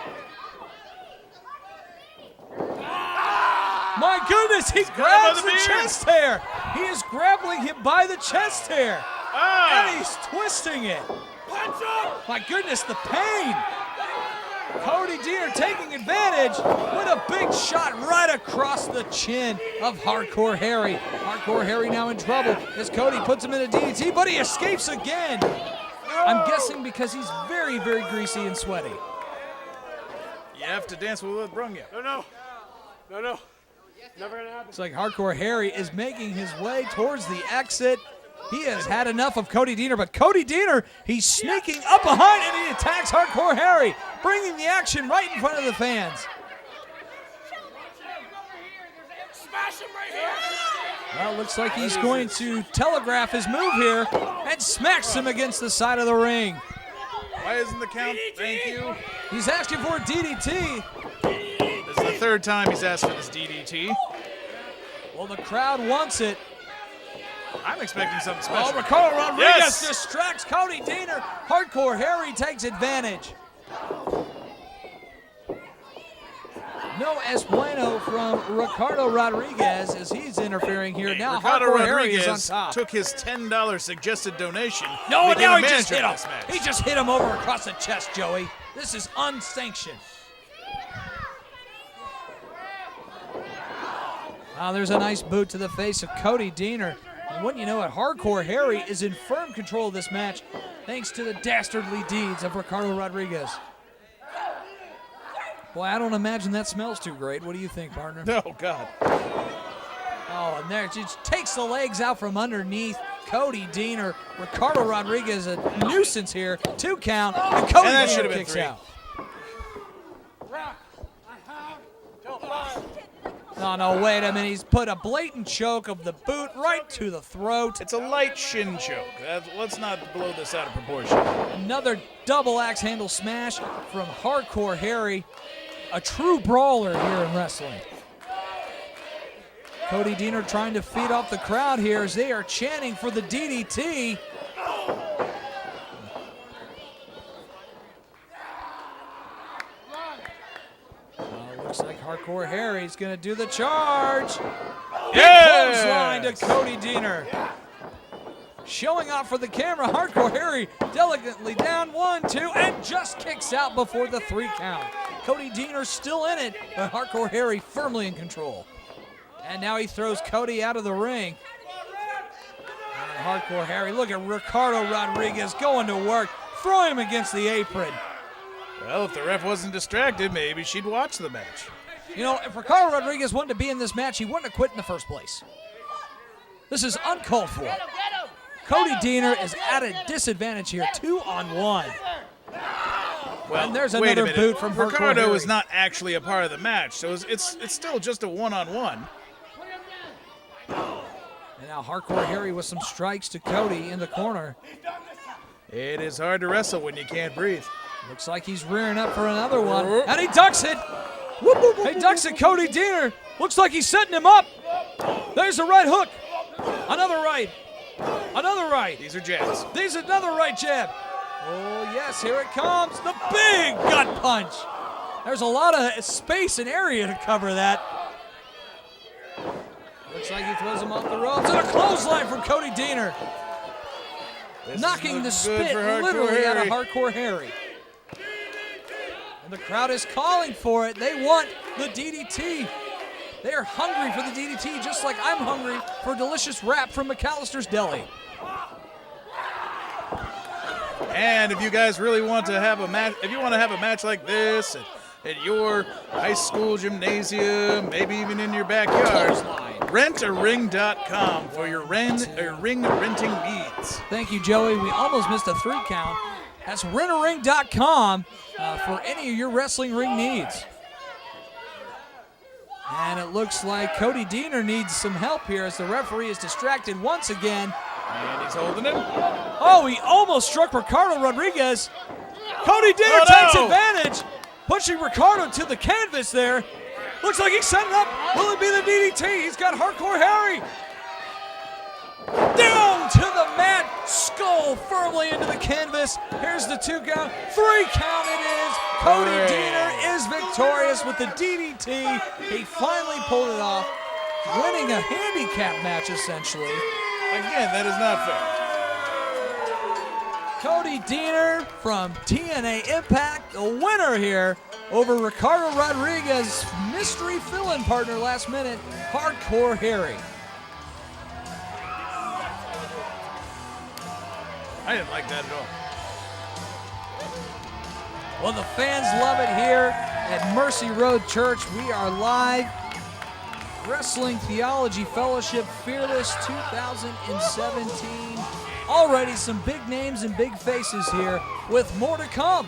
My goodness, he grabs the chest hair. He is grappling him by the chest hair. And he's twisting it. Punch him. My goodness, the pain. Cody Deaner taking advantage with a big shot right across the chin of Hardcore Harry. Hardcore Harry now in trouble as Cody puts him in a DDT, but he escapes again. I'm guessing because he's very, very greasy and sweaty. You have to dance with what brung you. No. Never gonna happen. It's like Hardcore Harry is making his way towards the exit. He has had enough of Cody Deaner, but Cody Deaner, he's sneaking up behind and he attacks Hardcore Harry, bringing the action right in front of the fans. Smash him right here. Well, looks like he's going to telegraph his move here and smacks him against the side of the ring. Why isn't the count? Thank you. He's asking for a DDT. This is the third time he's asked for this DDT. Well, the crowd wants it. I'm expecting something special. Oh, Ricardo Rodriguez Yes! distracts Cody Deaner. Hardcore Harry takes advantage. No es bueno from Ricardo Rodriguez as he's interfering here. Now Ricardo Hardcore Harry is on Rodriguez top. took his $10 suggested donation. No, to become now a he just manager hit of him. this match. He just hit him over across the chest, Joey. This is unsanctioned. There's a nice boot to the face of Cody Deaner. And wouldn't you know it, Hardcore Harry is in firm control of this match thanks to the dastardly deeds of Ricardo Rodriguez. Boy, I don't imagine that smells too great. What do you think, partner? Oh, God. Oh, and there, just takes the legs out from underneath. Cody Deaner, Ricardo Rodriguez, a nuisance here. 2 count, and Cody And that Deaner should have been kicks 3. out. No, wait a minute. He's put a blatant choke of the boot right to the throat. It's a light shin choke. Let's not blow this out of proportion. Another double axe handle smash from Hardcore Harry, a true brawler here in wrestling. Cody Deaner trying to feed off the crowd here as they are chanting for the DDT. Looks like Hardcore Harry's going to do the charge. Yes! Clothesline to Cody Deaner. Showing off for the camera, Hardcore Harry delicately down 1, 2, and just kicks out before the 3 count. Cody Deaner still in it, but Hardcore Harry firmly in control. And now he throws Cody out of the ring. And Hardcore Harry, look at Ricardo Rodriguez going to work. Throw him against the apron. Well, if the ref wasn't distracted, maybe she'd watch the match. You know, if Ricardo Rodriguez wanted to be in this match, he wouldn't have quit in the first place. This is uncalled for. Cody Deaner is at a disadvantage here, 2-on-1. Well, and there's wait a another minute. boot from Hardcore Ricardo Harry. is not actually a part of the match, so it's still just a one-on-one. And now Hardcore Harry with some strikes to Cody in the corner. It is hard to wrestle when you can't breathe. Looks like he's rearing up for another one. And he ducks it. He ducks it, Cody Deaner. Looks like he's setting him up. There's a right hook. Another right. Another right. These are jabs. There's another right jab. Oh, yes, here it comes. The big gut punch. There's a lot of space and area to cover that. Looks like he throws him off the ropes. And a clothesline from Cody Deaner. Knocking the spit literally out of Hardcore Harry. And the crowd is calling for it. They want the DDT. They are hungry for the DDT, just like I'm hungry for a delicious wrap from McAllister's Deli. And if you guys really want to have a match, if you want to have a match like this at your high school gymnasium, maybe even in your backyard, rentaring.com for your ring renting needs. Thank you, Joey. We almost missed a 3 count. That's rentaring.com for any of your wrestling ring needs. And it looks like Cody Deaner needs some help here as the referee is distracted once again. And he's holding him. Oh, he almost struck Ricardo Rodriguez. Cody Deaner takes advantage, pushing Ricardo to the canvas there. Looks like he's setting up. Will it be the DDT? He's got Hardcore Harry. Down to the mat. Skull firmly into the canvas. Here's the 2 count. 3 count it is. Cody Deaner is victorious with the DDT. He finally pulled it off, winning a handicap match essentially. Again, that is not fair. Cody Deaner from TNA Impact, the winner here over Ricardo Rodriguez, mystery fill-in partner last minute, Hardcore Harry. I didn't like that at all. Well, the fans love it here at Mercy Road Church. We are live. Wrestling Theology Fellowship Fearless 2017. Already some big names and big faces here with more to come.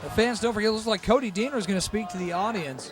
The fans, don't forget, it looks like Cody Deaner is going to speak to the audience.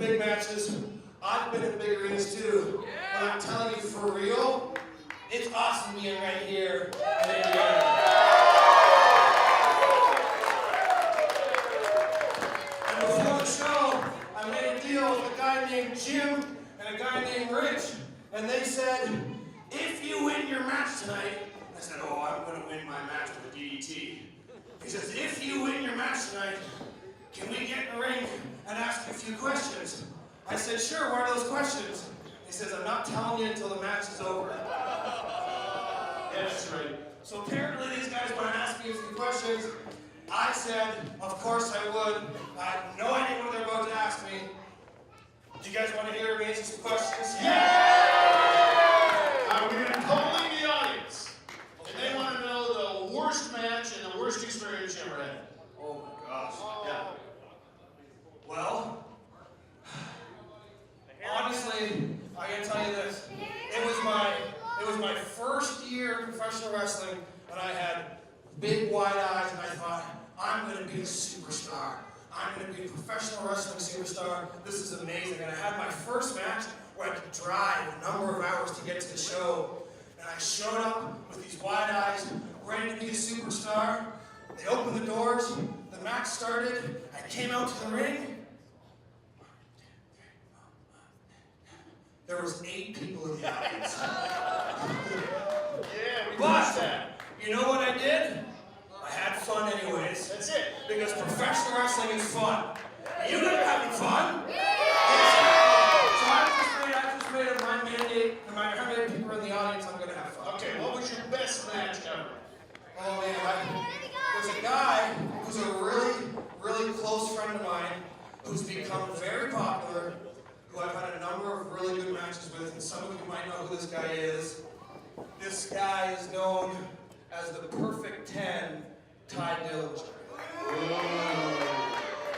big matches. I've been in big arenas too. But I'm telling you for real, it's awesome being right here in Indiana. And before the show, I made a deal with a guy named Jim and a guy named Rich. And they said, if you win your match tonight, I said, oh, I'm going to win my match with DDT. He says, if you win your match tonight, can we get in the ring and ask you a few questions? I said, sure, what are those questions? He says, I'm not telling you until the match is over. Yeah, that's right. So apparently these guys want to ask me a few questions. I said, of course I would. I had no idea what they're about to ask me. Do you guys want to hear me answer some questions? Yeah! We're going to polling the audience. And they want to know the worst match and the worst experience you ever had. Oh my gosh. Yeah. Well, honestly, I gotta tell you this. It was my first year in professional wrestling, and I had big wide eyes, and I thought, I'm gonna be a superstar. I'm gonna be a professional wrestling superstar. This is amazing. And I had my first match where I could drive a number of hours to get to the show. And I showed up with these wide eyes, ready to be a superstar. They opened the doors, the match started, I came out to the ring. There was 8 people in the audience. Yeah, we But, that. you know what I did? I had fun anyways. That's it. Because professional wrestling is fun. You guys are having fun? So I just made it my mandate, no matter how many people are in the audience, I'm gonna have fun. Okay, what was your best match ever? Oh man, there's a guy who's a really close friend of mine who's become very popular, who I've had a number of really good matches with, and some of you might know who this guy is. This guy is known as the Perfect 10 Ty Dillinger.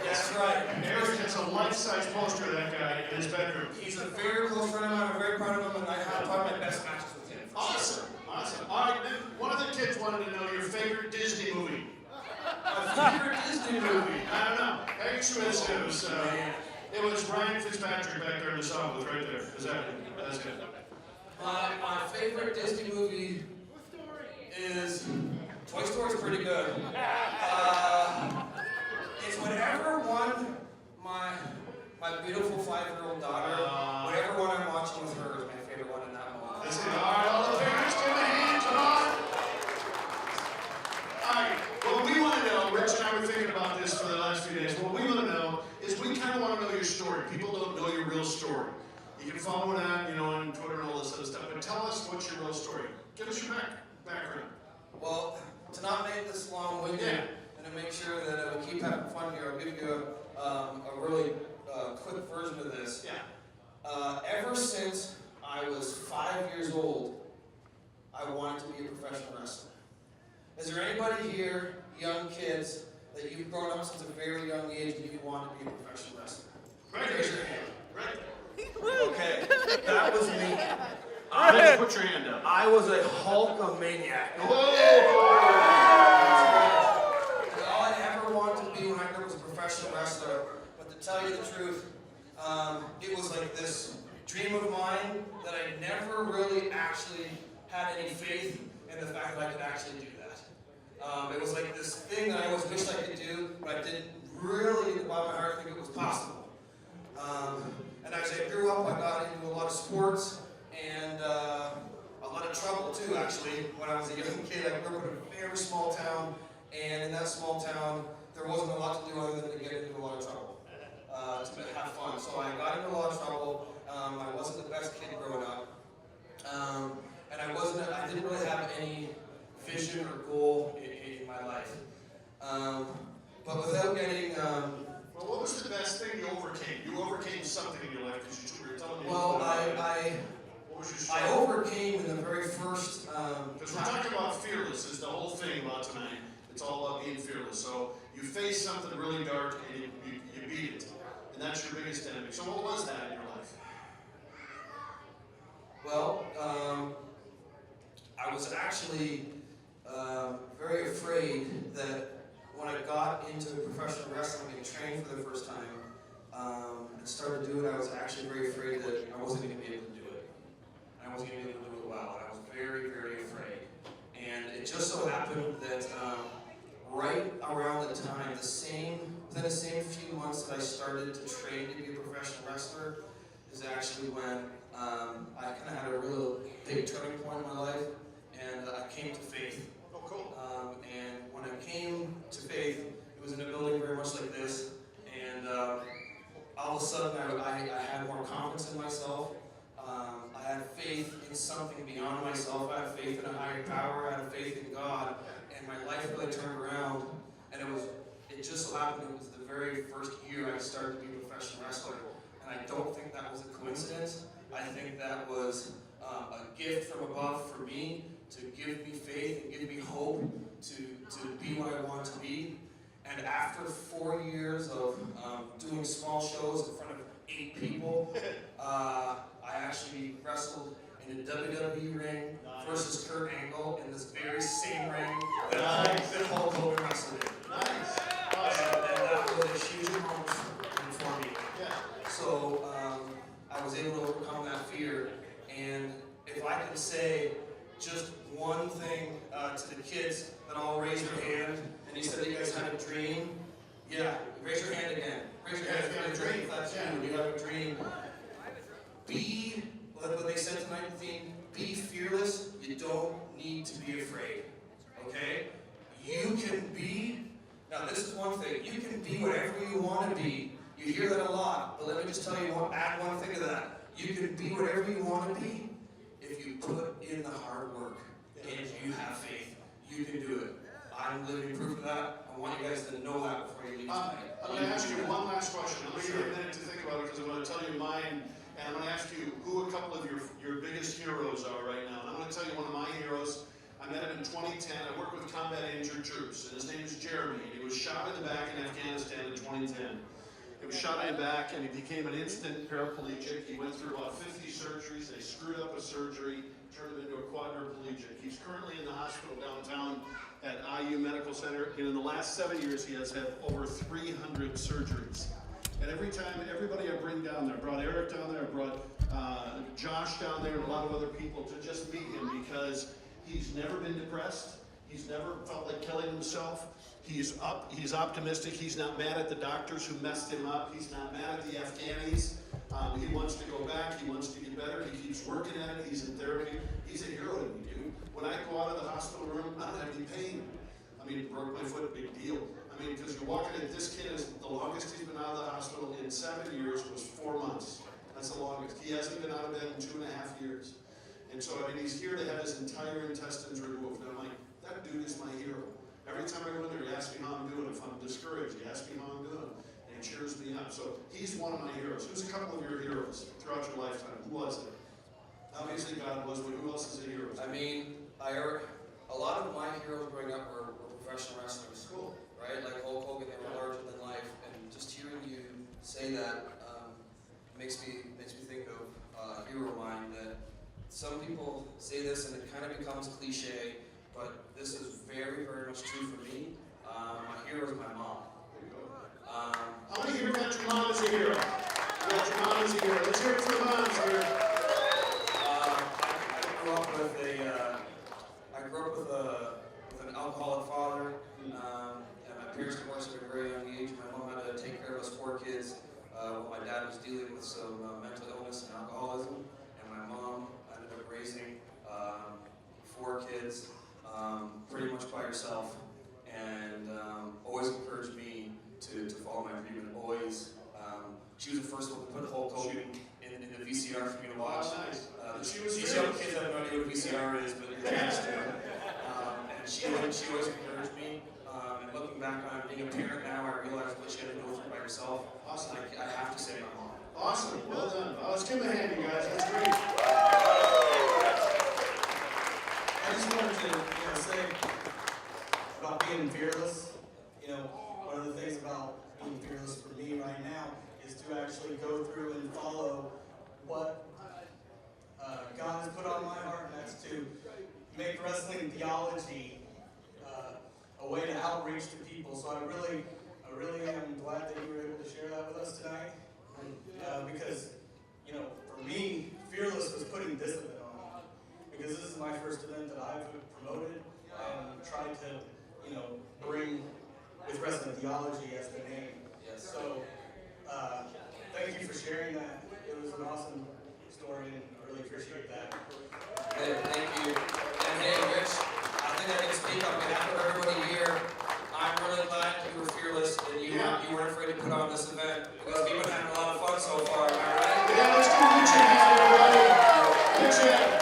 That's right. Eric has a life-size poster of that guy in his bedroom. He's a very close friend of mine. I'm very proud of him, and I had probably my best matches with him. Awesome. Awesome. All right, then one of the kids wanted to know your favorite Disney movie. My favorite Disney movie? I don't know. It was Ryan Fitzpatrick back there in the song booth, right there. That's good. My favorite Disney movie is Toy Story's pretty good. It's whatever one my beautiful 5-year-old daughter, whatever one I'm watching with her is my favorite one in that moment. That's it. All right, all the parents, give the hands on. All right. What we want to know, Rich and I were thinking about this for the last few days. What we want to know is we kind of want to know your story. People don't know your real story. You can follow it on Twitter and all this other stuff. But tell us what's your real story. Give us your background. Well, to not make this long-winded and to make sure that we keep having fun here, I'll give you a really quick version of this. Yeah. Ever since I was 5 years old, I wanted to be a professional wrestler. Is there anybody here, young kids, that you've grown up since a very young age and you want to be a professional wrestler? Right. Raise your hand. Right. Okay, that was me. Put your hand up. I was a Hulkamaniac. Whoa! And all I ever wanted to be when I grew up was a professional wrestler. But to tell you the truth, it was like this dream of mine that I never really actually had any faith in the fact that I could actually do that. It was like this thing that I always wished I could do, but I didn't really, in the bottom of my heart, think it was possible. And as I grew up, I got into a lot of sports and a lot of trouble too, actually. When I was a young kid, I grew up in a very small town, and in that small town, there wasn't a lot to do other than to get into a lot of trouble, to have fun. So I got into a lot of trouble. I wasn't the best kid growing up, and I didn't really have any vision or goal in my life. But without getting Well, what was the best thing you overcame? You overcame something in your life because you were telling me. Well, what was your story? I overcame in the very first. Because we're talking about fearless is the whole thing about tonight. It's all about being fearless. So you face something really dark and you beat it, and that's your biggest enemy. So what was that in your life? Well, I was actually very afraid that when I got into professional wrestling and trained for the first time, I started doing it, I was actually very afraid that I wasn't going to be able to do it. I wasn't going to be able to do it well. I was very, very afraid. And it just so happened that right around the time, within the same few months that I started to train to be a professional wrestler, is actually when I kind of had a real big turning point in my life, and I came to faith. Oh, cool. And when I came to faith, it was in a building very much like this, and all of a sudden I had more confidence in myself. I had faith in something beyond myself. I had faith in a higher power. I had faith in God, and my life really turned around. And it just so happened it was the very first year I started to be a professional wrestler. And I don't think that was a coincidence. I think that was a gift from above for me to give me faith and give me hope to be what I want to be. And after 4 years of doing small shows in front of 8 people, I actually wrestled in a WWE ring versus Kurt Angle in this very same ring that Hulk Hogan wrestled in. Nice. And that was a huge moment for me. So I was able to overcome that fear. And if I can say just one thing to the kids that all raise their hand, and you said that you guys had a dream, yeah, raise your hand again. Raise your hand if you have a dream. If that's you, you have a dream. Be, like what they said tonight, the theme, be fearless. You don't need to be afraid. Okay? You can be, now this is one thing, you can be whatever you want to be. You hear that a lot, but let me just tell you, add one thing to that. You can be whatever you want to be if you put in the hard work and you have faith. You can do it. I'm living proof of that. I want you guys to know that before you leave tonight. I'm going to ask you one last question. I'm going to give you a minute to think about it because I'm going to tell you mine, and I'm going to ask you who a couple of your biggest heroes are right now. And I'm going to tell you one of my heroes. I met him in 2010. I work with combat injured troops, and his name is Jeremy. He was shot in the back in Afghanistan in 2010. He was shot in the back, and he became an instant paraplegic. He went through about 50 surgeries. They screwed up a surgery, turned him into a quadriplegic. He's currently in the hospital downtown at IU Medical Center, and in the last 7 years, he has had over 300 surgeries. And every time, everybody I bring down there, I brought Eric down there, I brought Josh down there, and a lot of other people to just meet him because he's never been depressed. He's never felt like killing himself. He's optimistic. He's not mad at the doctors who messed him up. He's not mad at the Afghanis. He wants to go back. He wants to get better. He keeps working at it. He's in therapy. He's a hero to me, dude. When I go out of the hospital room, I don't have any pain. I mean, broke my foot, big deal. I mean, because you're walking in, this kid is, the longest he's been out of the hospital in 7 years was 4 months. That's the longest. He hasn't been out of bed in 2.5 years. And so, I mean, he's here to have his entire intestines removed. And I'm like, that dude is my hero. Every time I go in there, he asks me how I'm doing. If I'm discouraged, he asks me how I'm doing. And he cheers me up. So he's one of my heroes. Who's a couple of your heroes throughout your lifetime? Who was it? Obviously God was, but who else is a hero? I mean, a lot of my heroes growing up were professional wrestlers. Cool. Right? Like Hulk Hogan, they were larger than life. And just hearing you say that makes me think of a hero of mine that some people say this and it kind of becomes cliche, but this is very, very much true for me. My hero is my mom. How many here got your mom as a hero? You got your mom as a hero. Let's hear it for the moms here. I grew up with an alcoholic father, and my parents divorced at a very young age. My mom had to take care of us 4 kids while my dad was dealing with some mental illness and alcoholism, and my mom ended up raising 4 kids pretty much by herself, and always encouraged me to follow my dream, and always, she was the first one to put Hulk Hogan in the VCR for me to watch. Nice. These young kids have no idea what VCR is, but you're changed to. And she always encouraged me, and looking back on being a parent now, I realize what she had to go through by herself. Awesome. I have to say my mom. Awesome. Well done. Let's give him a hand, you guys. That's great. I just wanted to say about being fearless. One of the things about being fearless for me right now is to actually go through and follow what God has put on my heart, and that's to make wrestling theology a way to outreach to people. So I really am glad that you were able to share that with us tonight. Because, you know, for me, Fearless was putting this event on. Because this is my first event that I've promoted and tried to, you know, bring with Wrestling Theology as the name. So, thank you for sharing that. It was an awesome story, and I really appreciate that. Hey, thank you. And hey, Rich, I think I can speak on behalf of everybody here. I'm really glad you were fearless and you weren't afraid to put on this event because we've been having a lot of fun so far. Am I right? Yeah, let's give Rich a hand, everybody. Rich, yeah.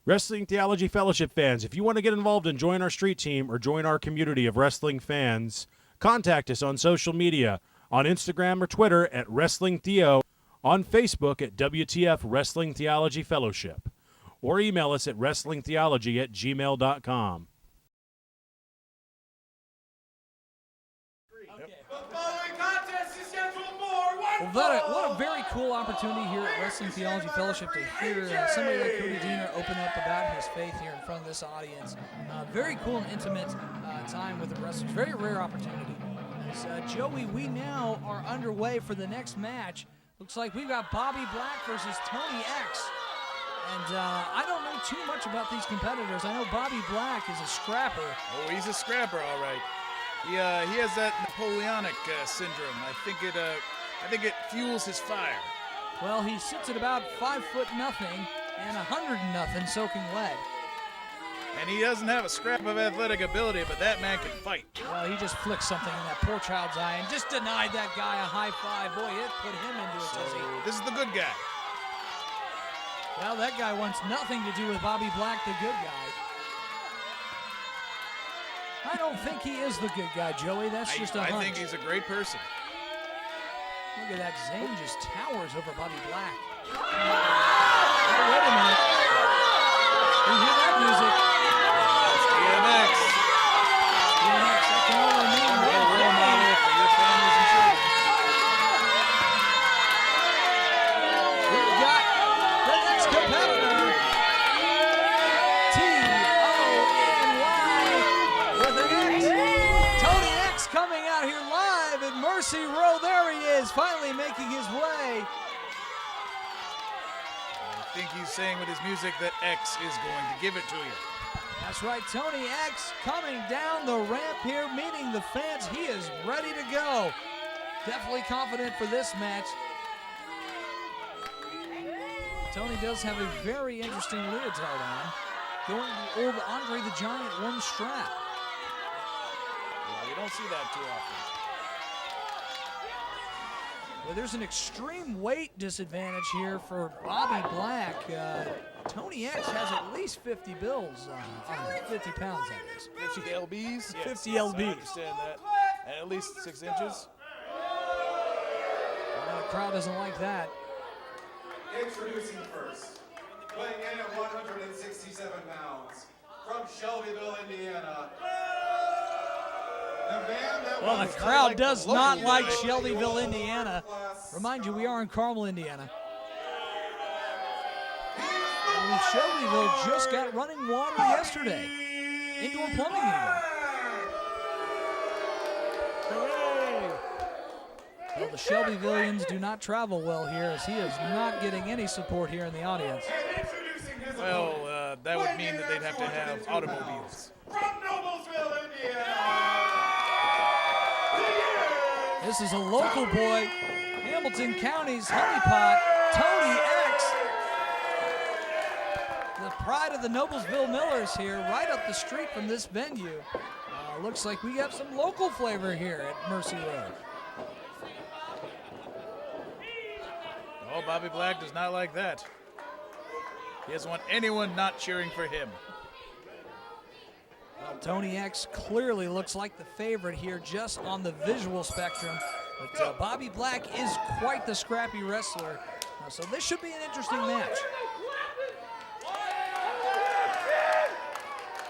Wrestling Theology Fellowship fans, if you want to get involved and join our street team or join our community of wrestling fans, contact us on social media, on Instagram or Twitter at Wrestling Theo, on Facebook at WTF Wrestling Theology Fellowship, or email us at wrestlingtheology@gmail.com. Well, what a very cool opportunity here at Wrestling Theology Fellowship to hear somebody like Cody Deaner open up about his faith here in front of this audience. Very cool and intimate time with the wrestlers. Very rare opportunity. Joey, we now are underway for the next match. Looks like we've got Bobby Black versus Tony X. And I don't know too much about these competitors. I know Bobby Black is a scrapper. Oh, he's a scrapper, all right. He has that Napoleonic syndrome. I think it fuels his fire. Well, he sits at about 5'0" and 100 soaking wet. And he doesn't have a scrap of athletic ability, but that man can fight. Well, he just flicked something in that poor child's eye and just denied that guy a high five. Boy, it put him into a tizzy. This is the good guy. Well, that guy wants nothing to do with Bobby Black, the good guy. I don't think he is the good guy, Joey. That's just a hunch. I think he's a great person. Look at that. Zane just towers over Bobby Black. Oh, wait a minute. You hear that music? It's DMX. DMX, that can only mean a role model for your families and children. We've got the next competitor. T-O-N-Y with an X. Tony X coming out here live at Mercy Row. There he is, finally making his way. I think he's saying with his music that X is going to give it to you. That's right, Tony X coming down the ramp here, meeting the fans. He is ready to go. Definitely confident for this match. Tony does have a very interesting leotard on, going the old Andre the Giant one strap. Yeah, you don't see that too often. Well, there's an extreme weight disadvantage here for Bobby Black. Tony X has at least 50 bills on 50 pounds, that is. 50 lbs? Yes, 50 yes, lbs. I understand that. And at least 6 inches. Well, the crowd doesn't like that. Introducing first, weighing in at 167 pounds, from Shelbyville, Indiana. Well, the crowd does not like Shelbyville, Indiana. Remind you, we are in Carmel, Indiana. And Shelbyville just got running water yesterday. Indoor plumbing even. Well, the Shelbyvillians do not travel well here, as he is not getting any support here in the audience. Well, that would mean that they'd have to have automobiles. From Noblesville, Indiana. This is a local boy, Hamilton County's honeypot, Tony X. The pride of the Noblesville Millers here, right up the street from this venue. Looks like we have some local flavor here at Mercy Road. Oh, Bobby Black does not like that. He doesn't want anyone not cheering for him. Well, Tony X clearly looks like the favorite here just on the visual spectrum. But Bobby Black is quite the scrappy wrestler. So this should be an interesting match.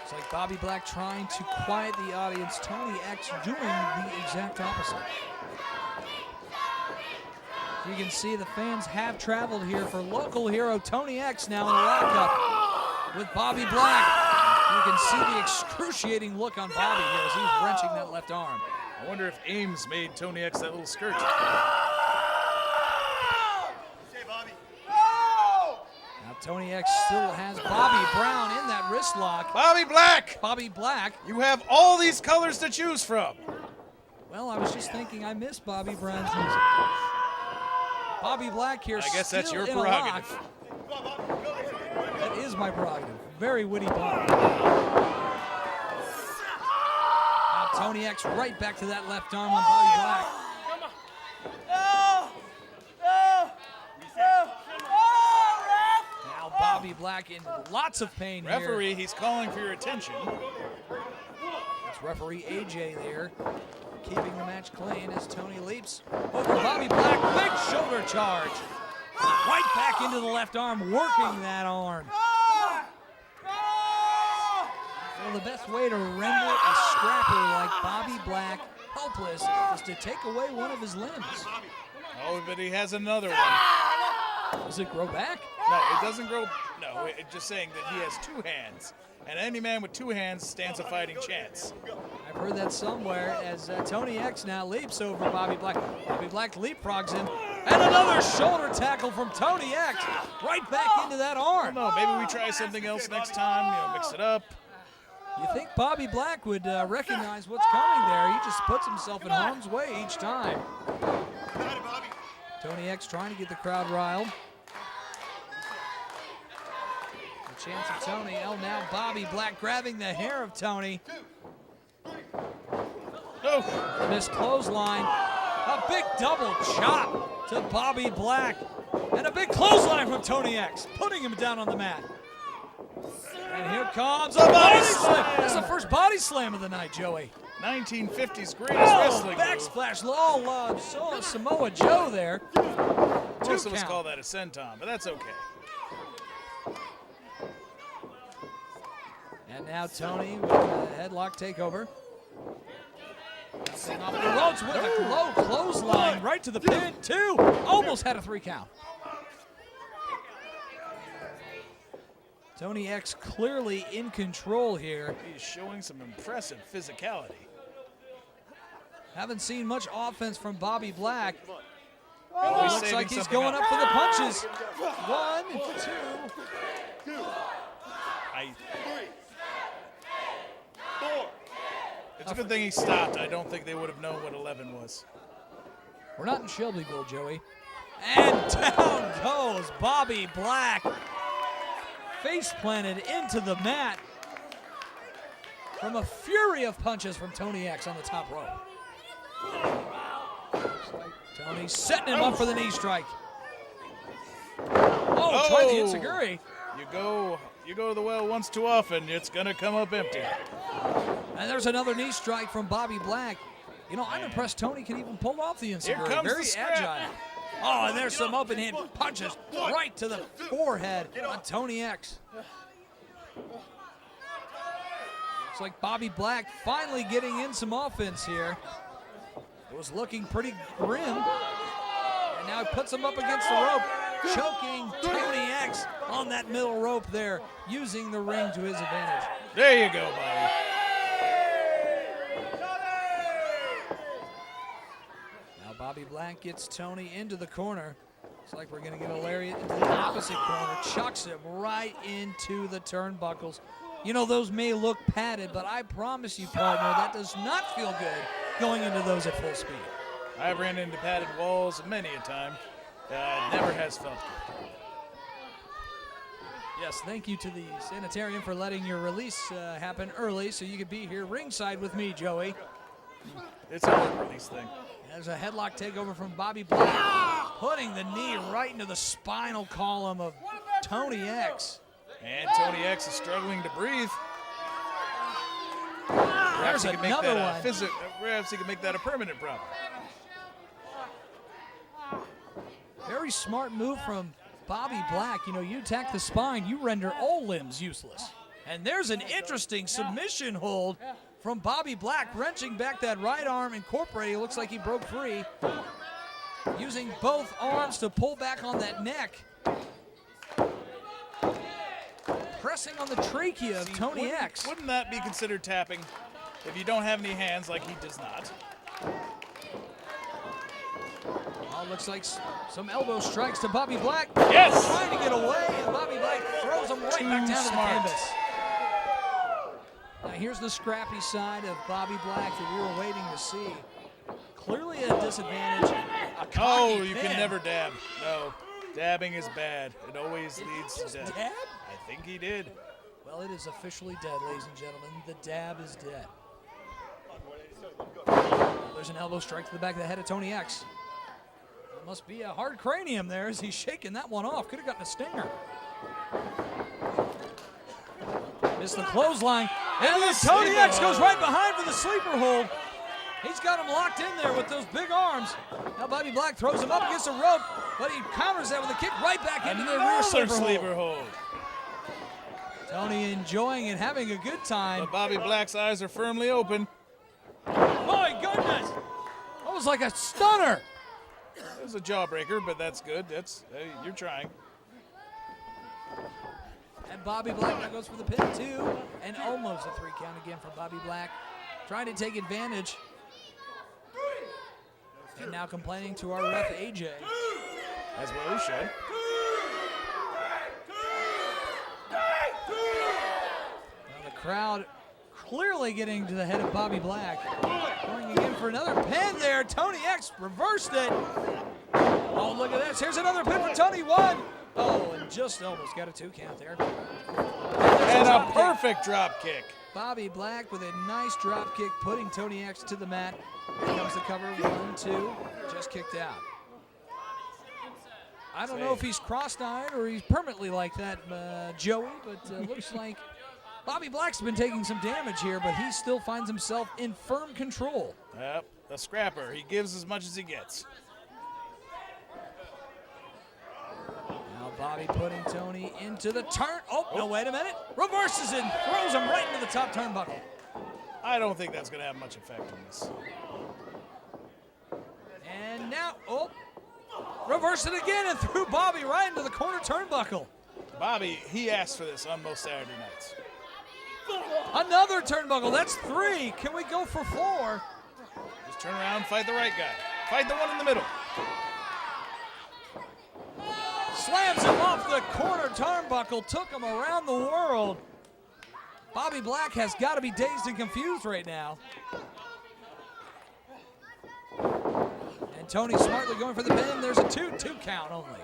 It's like Bobby Black trying to quiet the audience. Tony X doing the exact opposite. You can see the fans have traveled here for local hero Tony X now in the lockup with Bobby Black. You can see the excruciating look on Bobby here as he's wrenching that left arm. I wonder if Ames made Tony X that little skirt. Now Tony X still has Bobby Brown in that wrist lock. Bobby Black! Bobby Black. You have all these colors to choose from. Well, I was just thinking I miss Bobby Brown's music. Bobby Black here. I guess that's still your in a lock. prerogative. That is my prerogative. Very witty Bobby. Now Tony X right back to that left arm on Bobby Black. Now Bobby Black in lots of pain here. Referee, he's calling for your attention. It's referee AJ there, keeping the match clean as Tony leaps over Bobby Black. Big shoulder charge. Right back into the left arm, working that arm. Well, the best way to render a scrapper like Bobby Black helpless is to take away one of his limbs. Oh, but he has another one. Does it grow back? No, it doesn't grow. No, it's just saying that he has two hands. And any man with two hands stands a fighting chance. I've heard that somewhere as Tony X now leaps over Bobby Black. Bobby Black leapfrogs him. And another shoulder tackle from Tony X. Right back into that arm. No, maybe we try something else next time, mix it up. You think Bobby Black would recognize what's coming there. He just puts himself in harm's way each time. Tony X trying to get the crowd riled. The chance of Tony. Oh, now Bobby Black grabbing the hair of Tony. Oh. Missed clothesline. A big double chop to Bobby Black. And a big clothesline from Tony X, putting him down on the mat. And here comes a body slam. That's the first body slam of the night, Joey. 1950s greatest wrestling move. Backsplash, low Samoa Joe there. Most of us call that a senton, but that's okay. And now Tony with a headlock takeover. Bouncing off the ropes with a low clothesline right to the pin, too. Almost had a 3 count. Tony X clearly in control here. He's showing some impressive physicality. Haven't seen much offense from Bobby Black. Oh, looks like he's going up for the punches. 1, 2. It's a good thing he stopped. I don't think they would have known what 11 was. We're not in Shelbyville, Joey. And down goes Bobby Black. Face planted into the mat from a fury of punches from Tony X on the top rope. Looks like Tony's setting him up for the knee strike. Oh, tried the enziguri. You go to the well once too often, it's gonna come up empty. And there's another knee strike from Bobby Black. You know, I'm impressed Tony can even pull off the enziguri. Very agile. Oh, and there's some open hand punches right to the forehead on Tony X. Looks like Bobby Black finally getting in some offense here. It was looking pretty grim. And now he puts him up against the rope, choking Tony X on that middle rope there, using the ring to his advantage. There you go, Bobby. Bobby Black gets Tony into the corner. Looks like we're going to get a lariat into the opposite corner. Chucks him right into the turnbuckles. You know, those may look padded, but I promise you, partner, that does not feel good going into those at full speed. I've ran into padded walls many a time. Never has felt good. Yes, thank you to the sanitarium for letting your release happen early so you could be here ringside with me, Joey. It's a work release thing. There's a headlock takeover from Bobby Black, putting the knee right into the spinal column of Tony X. And Tony X is struggling to breathe. There's another one. Perhaps he can make that a permanent problem. Very smart move from Bobby Black. You know, you attack the spine, you render all limbs useless. And there's an interesting submission hold from Bobby Black, wrenching back that right arm, incorporating. It looks like he broke free. Using both arms to pull back on that neck. Pressing on the trachea of Tony X. Wouldn't that be considered tapping if you don't have any hands like he does not? Oh, looks like some elbow strikes to Bobby Black. Yes! Trying to get away, and Bobby Black throws him right back down to the canvas. Now here's the scrappy side of Bobby Black that we were waiting to see. Clearly a disadvantage. Oh, you can never dab. No, dabbing is bad. It always leads to death. Dab? I think he did. Well, it is officially dead, ladies and gentlemen. The dab is dead. There's an elbow strike to the back of the head of Tony X. It must be a hard cranium there as he's shaking that one off. Could have gotten a stinger. Missed the clothesline. And then Tony X goes right behind for the sleeper hold. He's got him locked in there with those big arms. Now Bobby Black throws him up against the rope, but he counters that with a kick right back into the rear sleeper hold. Tony enjoying and having a good time. But Bobby Black's eyes are firmly open. My goodness! That was like a stunner. It was a jawbreaker, but that's good. Hey, you're trying. And Bobby Black now goes for the pin too, and almost a 3 count again for Bobby Black, trying to take advantage. And now complaining to our ref AJ. As well he should. Now the crowd clearly getting to the head of Bobby Black. Going again for another pin there. Tony X reversed it. Oh, look at this. Here's another pin for Tony. 1. Oh, and just almost got a 2 count there. And a perfect drop kick. Bobby Black with a nice drop kick, putting Tony X to the mat. Here comes the cover. 1, 2. Just kicked out. I don't know if he's cross-eyed or he's permanently like that, Joey, but looks like Bobby Black's been taking some damage here, but he still finds himself in firm control. Yep, a scrapper. He gives as much as he gets. Now Bobby putting Tony into the turn. Oh, no, wait a minute. Reverses it and throws him right into the top turnbuckle. I don't think that's going to have much effect on this. And now, reversed it again and threw Bobby right into the corner turnbuckle. Bobby, he asked for this on most Saturday nights. Another turnbuckle. That's 3. Can we go for 4? Just turn around, fight the right guy. Fight the one in the middle. Slams him off the corner turnbuckle, took him around the world. Bobby Black has got to be dazed and confused right now. And Tony smartly going for the pin. There's a 2 count only.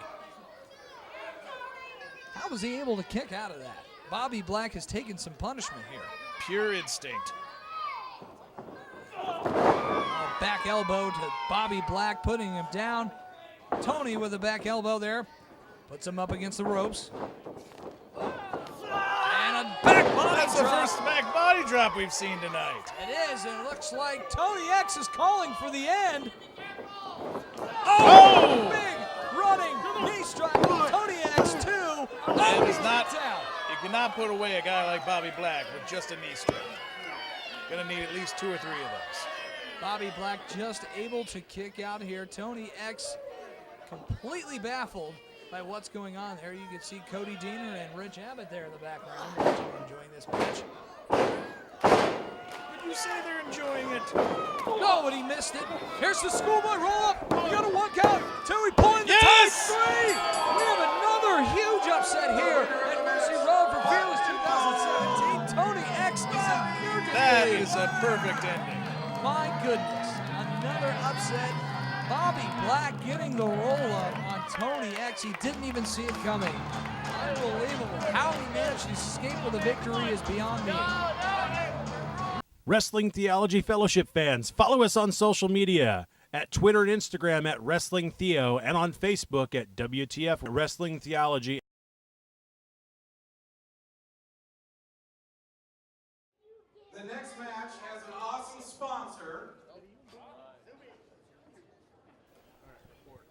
How was he able to kick out of that? Bobby Black has taken some punishment here. Pure instinct. Back elbow to Bobby Black, putting him down. Tony with a back elbow there. Puts him up against the ropes. And a back body That's drop. the first back body drop we've seen tonight. It is, and it looks like Tony X is calling for the end. Oh! Big running knee strike from Tony X, 2. It is not down. You cannot put away a guy like Bobby Black with just a knee strike. Gonna need at least 2 or 3 of those. Bobby Black just able to kick out here. Tony X completely baffled by what's going on there. You can see Cody Diener and Rich Abbott there in the background enjoying this match. Did you say they're enjoying it? No, but he missed it. Here's the schoolboy roll up. We got a 1 count. 2, he pulling the Yes! tight 3. We have another huge upset here at Mercy Road for Fearless 2017. Tony X is a near defeat. That is a perfect ending. My goodness, another upset. Bobby Black getting the roll up on Tony X. He didn't even see it coming. Unbelievable. How he managed to escape with a victory is beyond me. Wrestling Theology Fellowship fans, follow us on social media at Twitter and Instagram at Wrestling Theo and on Facebook at WTF Wrestling Theology. The next match has an awesome sponsor.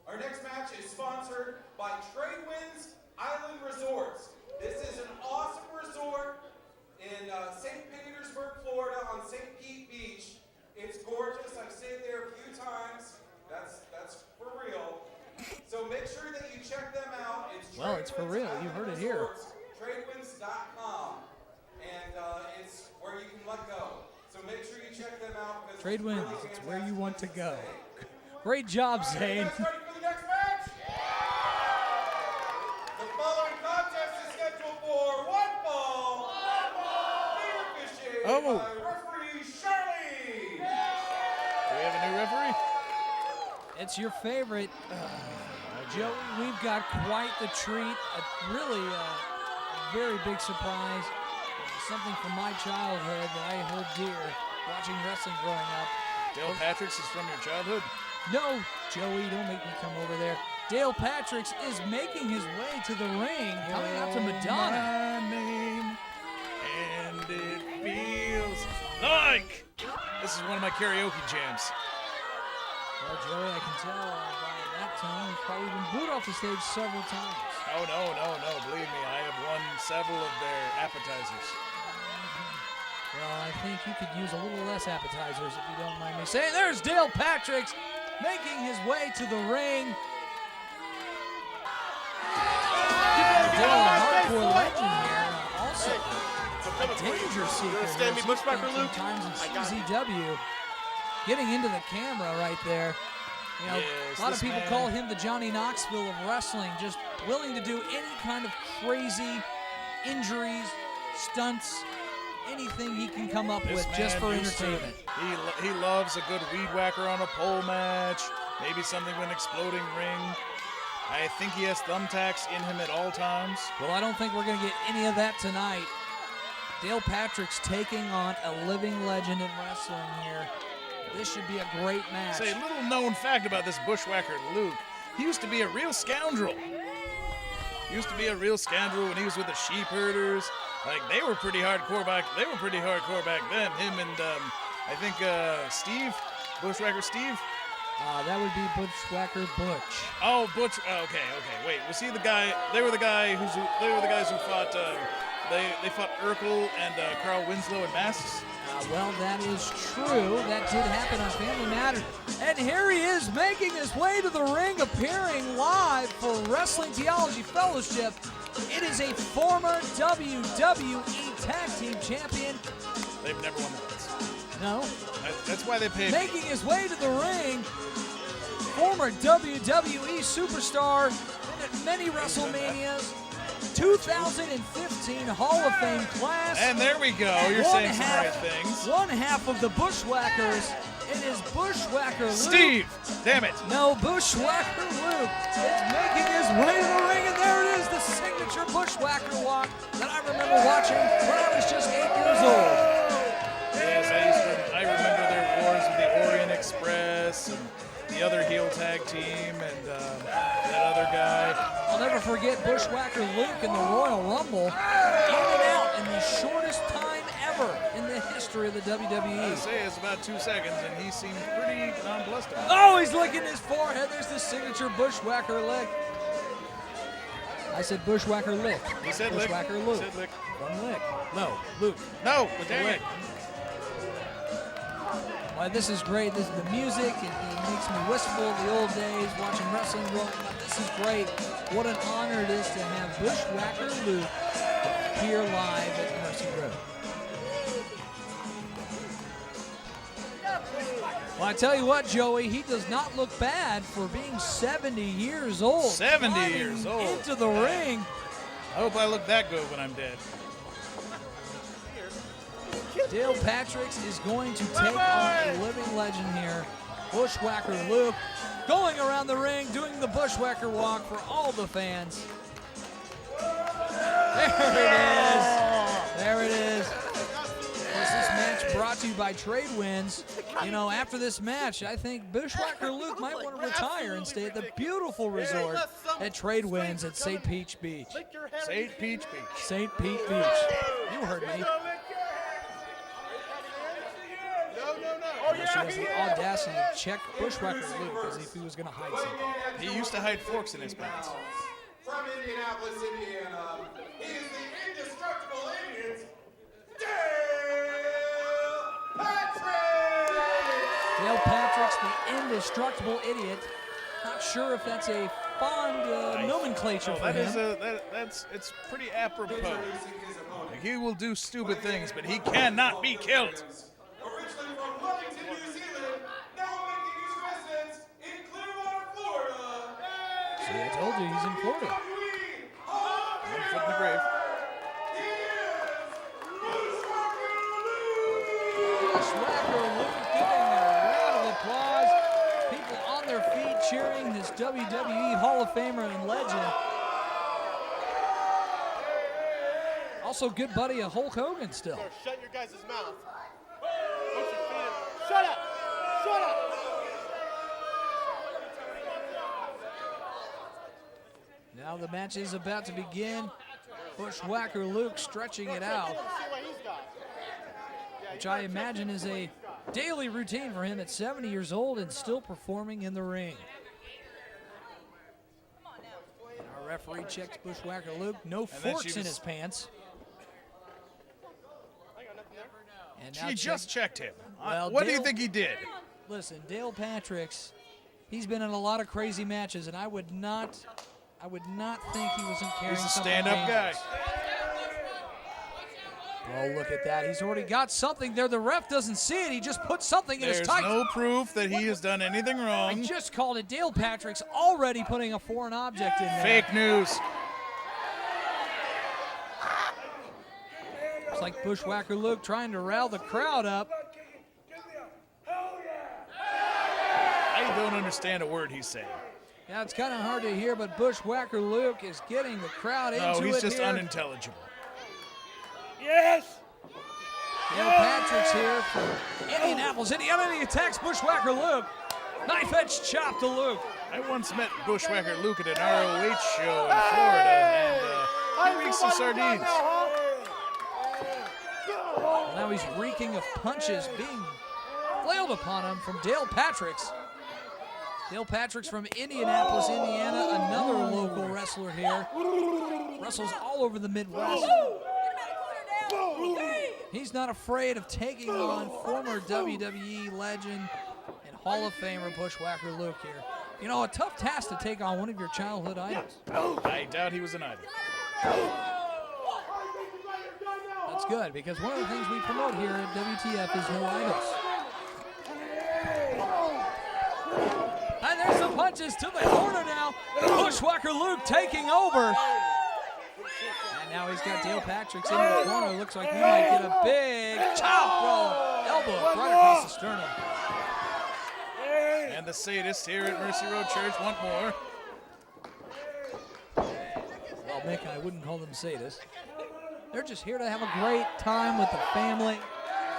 Our next match is sponsored by Tradewinds Island Resorts. This is an awesome resort in St. Petersburg, Florida on St. Pete Beach. It's gorgeous. I've stayed there a few times. That's for real. So make sure that you check them out. It's for real. You heard it here. Tradewinds.com. And it's where you can let go. So So make sure you check them out. because Trade it's wins. really It's where you fantastic want to things go. say. Great job, All right, Zane. you guys ready for the next match? The following contest is scheduled for one fall. Beer officiated Oh. by referee Shirley. Do we have a new referee? It's your favorite. Joey, we've got quite the treat. Really very big surprise. Something from my childhood that I hold dear, watching wrestling growing up. Dale Patrick's is from your childhood? No, Joey, don't make me come over there. Dale Patrick's is making his way to the ring, coming out to Madonna. My name, and it feels like. This is one of my karaoke jams. Well, Joey, I can tell by that tone, he's probably been booed off the stage several times. Oh, no. Believe me, I have won several of their appetizers. Well, I think you could use a little less appetizers if you don't mind me saying. There's Dale Patrick's making his way to the ring. Dale, a hardcore legend here, also a danger seeker. understand me, He's Bushwhacker spent Luke? some times in I got it. CZW, getting into the camera right there. You know, Yes, a lot of this people man- call him the Johnny Knoxville of wrestling, just willing to do any kind of crazy injuries, stunts, anything he can come up This with just man for used to- entertainment. He loves a good weed whacker on a pole match, maybe something with an exploding ring. I think he has thumbtacks in him at all times. Well, I don't think we're going to get any of that tonight. Dale Patrick's taking on a living legend in wrestling here. This should be a great match. Say, a little known fact about this Bushwhacker Luke, he used to be a real scoundrel. He used to be a real scoundrel when he was with the sheep herders. Like, they were pretty hardcore back then. Him and I think Steve, Bushwhacker Steve. That would be Bushwhacker Butch. Oh, Butch. Okay. Wait, was he the guy? They were the guys who fought. They fought Urkel and Carl Winslow in masks. Well, that is true. That did happen on Family Matters. And here he is making his way to the ring, appearing live for Wrestling Theology Fellowship. It is a former WWE Tag Team Champion. They've never won the belts. No. That's why they paid. Making his way to the ring, former WWE superstar at many WrestleManias, 2015 Hall of Fame class. And there we go. You're saying some right things. One half of the Bushwhackers. It is Bushwhacker Luke. Steve, damn it. No, Bushwhacker Luke is making his way to the ring, and there it is, the signature Bushwhacker walk that I remember watching when I was just 8 years old. Yes, I remember their wars with the Orient Express and the other heel tag team and that other guy. I'll never forget Bushwhacker Luke in the Royal Rumble, in and out in the shortest time ever in the history of the I WWE. say it's about 2 seconds, and he seemed pretty nonplussed about it. Oh, he's licking his forehead. There's the signature Bushwhacker lick. I said Bushwhacker lick. He said lick. Bushwhacker He Luke. said lick. From lick. No, Luke. No, With dang the it. lick. Well, this is great. This is the music. It makes me wistful of the old days, watching wrestling growing up. This is great. What an honor it is to have Bushwhacker Luke here live at Mercy Road. Well, I tell you what, Joey, he does not look bad for being 70 years old. 70 Climbing years old. into the ring. I hope I look that good when I'm dead. Dale Patrick's is going to take on a living legend here. Bushwhacker Luke going around the ring, doing the Bushwhacker walk for all the fans. There it is. There it is. Of course, this match brought to you by Trade Winds. You know, after this match, I think Bushwhacker Luke might want to retire and stay at the beautiful resort at Trade Winds at St. Peach Beach. St. Peach Beach. St. Pete Beach. You heard me. She has the audacity to check Bushwhacker Luke as if he was going to hide something. He used to hide forks in his pants. From Indianapolis, Indiana, he is the indestructible idiot, Dale Patrick! Dale Patrick's the indestructible idiot. Not sure if that's a fond nomenclature for That him. is it's pretty apropos. Like, he will do stupid things, but he cannot be killed. I told you he's in Florida. One foot in the grave. Bushwhacker Luke getting a round of applause. People on their feet cheering this WWE Hall of Famer and legend. Also good buddy of Hulk Hogan still. Shut your guys' mouth. Shut up! Shut up! Now the match is about to begin. Bushwhacker Luke stretching it out, which I imagine is a daily routine for him at 70 years old and still performing in the ring. And our referee checks Bushwhacker Luke. No forks in his pants. And now She just checked him. Well, what do you Dale- think he did? Listen, Dale Patrick's, he's been in a lot of crazy matches, and I would not think he wasn't carrying He's a something stand-up guy. dangerous. Oh, look at that. He's already got something there. The ref doesn't see it. He just put something in his There's tights. no proof that he has done anything I wrong. just called it. Dale Patrick's already putting a foreign object in there. Fake news. Looks like Bushwhacker Luke trying to rile the crowd up. I don't understand a word he's saying. Yeah, it's kind of hard to hear, but Bushwhacker Luke is getting the crowd into it. No, he's just here. unintelligible. Yes! Dale Patrick's here from Indianapolis, Indiana. And he attacks Bushwhacker Luke. Knife edge chop to Luke. I once met Bushwhacker Luke at an ROH show in Florida, and he reeks of sardines. Well, now he's reeking of punches being flailed upon him from Dale Patrick's. Dale Patrick's from Indianapolis, Indiana, another local wrestler here. Wrestles all over the Midwest. He's not afraid of taking on former WWE legend and Hall of Famer Bushwhacker Luke here. You know, a tough task to take on one of your childhood idols. I doubt he was an idol. That's good, because one of the things we promote here at WTF is no idols. And there's some punches to the corner now. Bushwhacker Luke taking over. And now he's got Dale Patrick's into the corner. Looks like we might get a big chop roll. Elbow right across the sternum. And the sadists here at Mercy Road Church want more. Well, Mick, I wouldn't call them sadists. They're just here to have a great time with the family.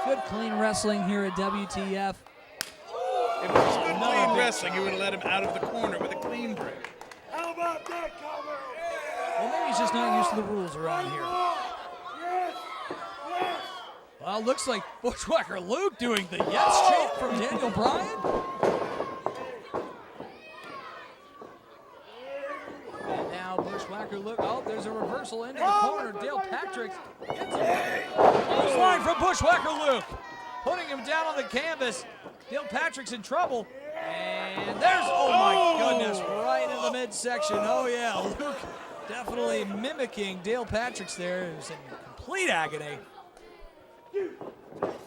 Good, clean wrestling here at WTF. If it was good, clean wrestling, you would have let him out of the corner with a clean break. How about that, Carmel? Well, maybe he's just not used to the rules around here. Well, looks like Bushwhacker Luke doing the yes chant from Daniel Bryan. And now Bushwhacker Luke. Oh, there's a reversal into the corner. Dale Patrick gets a clothesline from Bushwhacker Luke, putting him down on the canvas. Dale Patrick's in trouble. And there's, oh my goodness, right in the midsection. Oh yeah, Luke definitely mimicking Dale Patrick's there. It was in complete agony.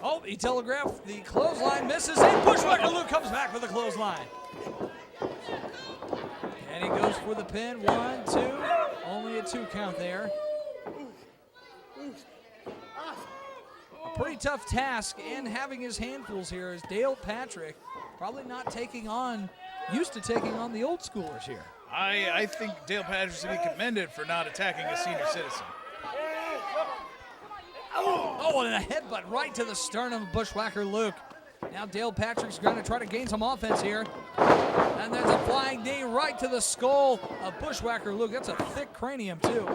Oh, he telegraphed the clothesline, misses, and Bushwhacker Luke comes back for the clothesline. And he goes for the pin, 1, 2, only a 2 count there. A pretty tough task, and having his handfuls here is Dale Patrick, probably not used to taking on the old schoolers here. I think Dale Patrick should be commended for not attacking a senior citizen. Oh, and a headbutt right to the sternum of Bushwhacker Luke. Now Dale Patrick's going to try to gain some offense here. And there's a flying knee right to the skull of Bushwhacker Luke. That's a thick cranium, too.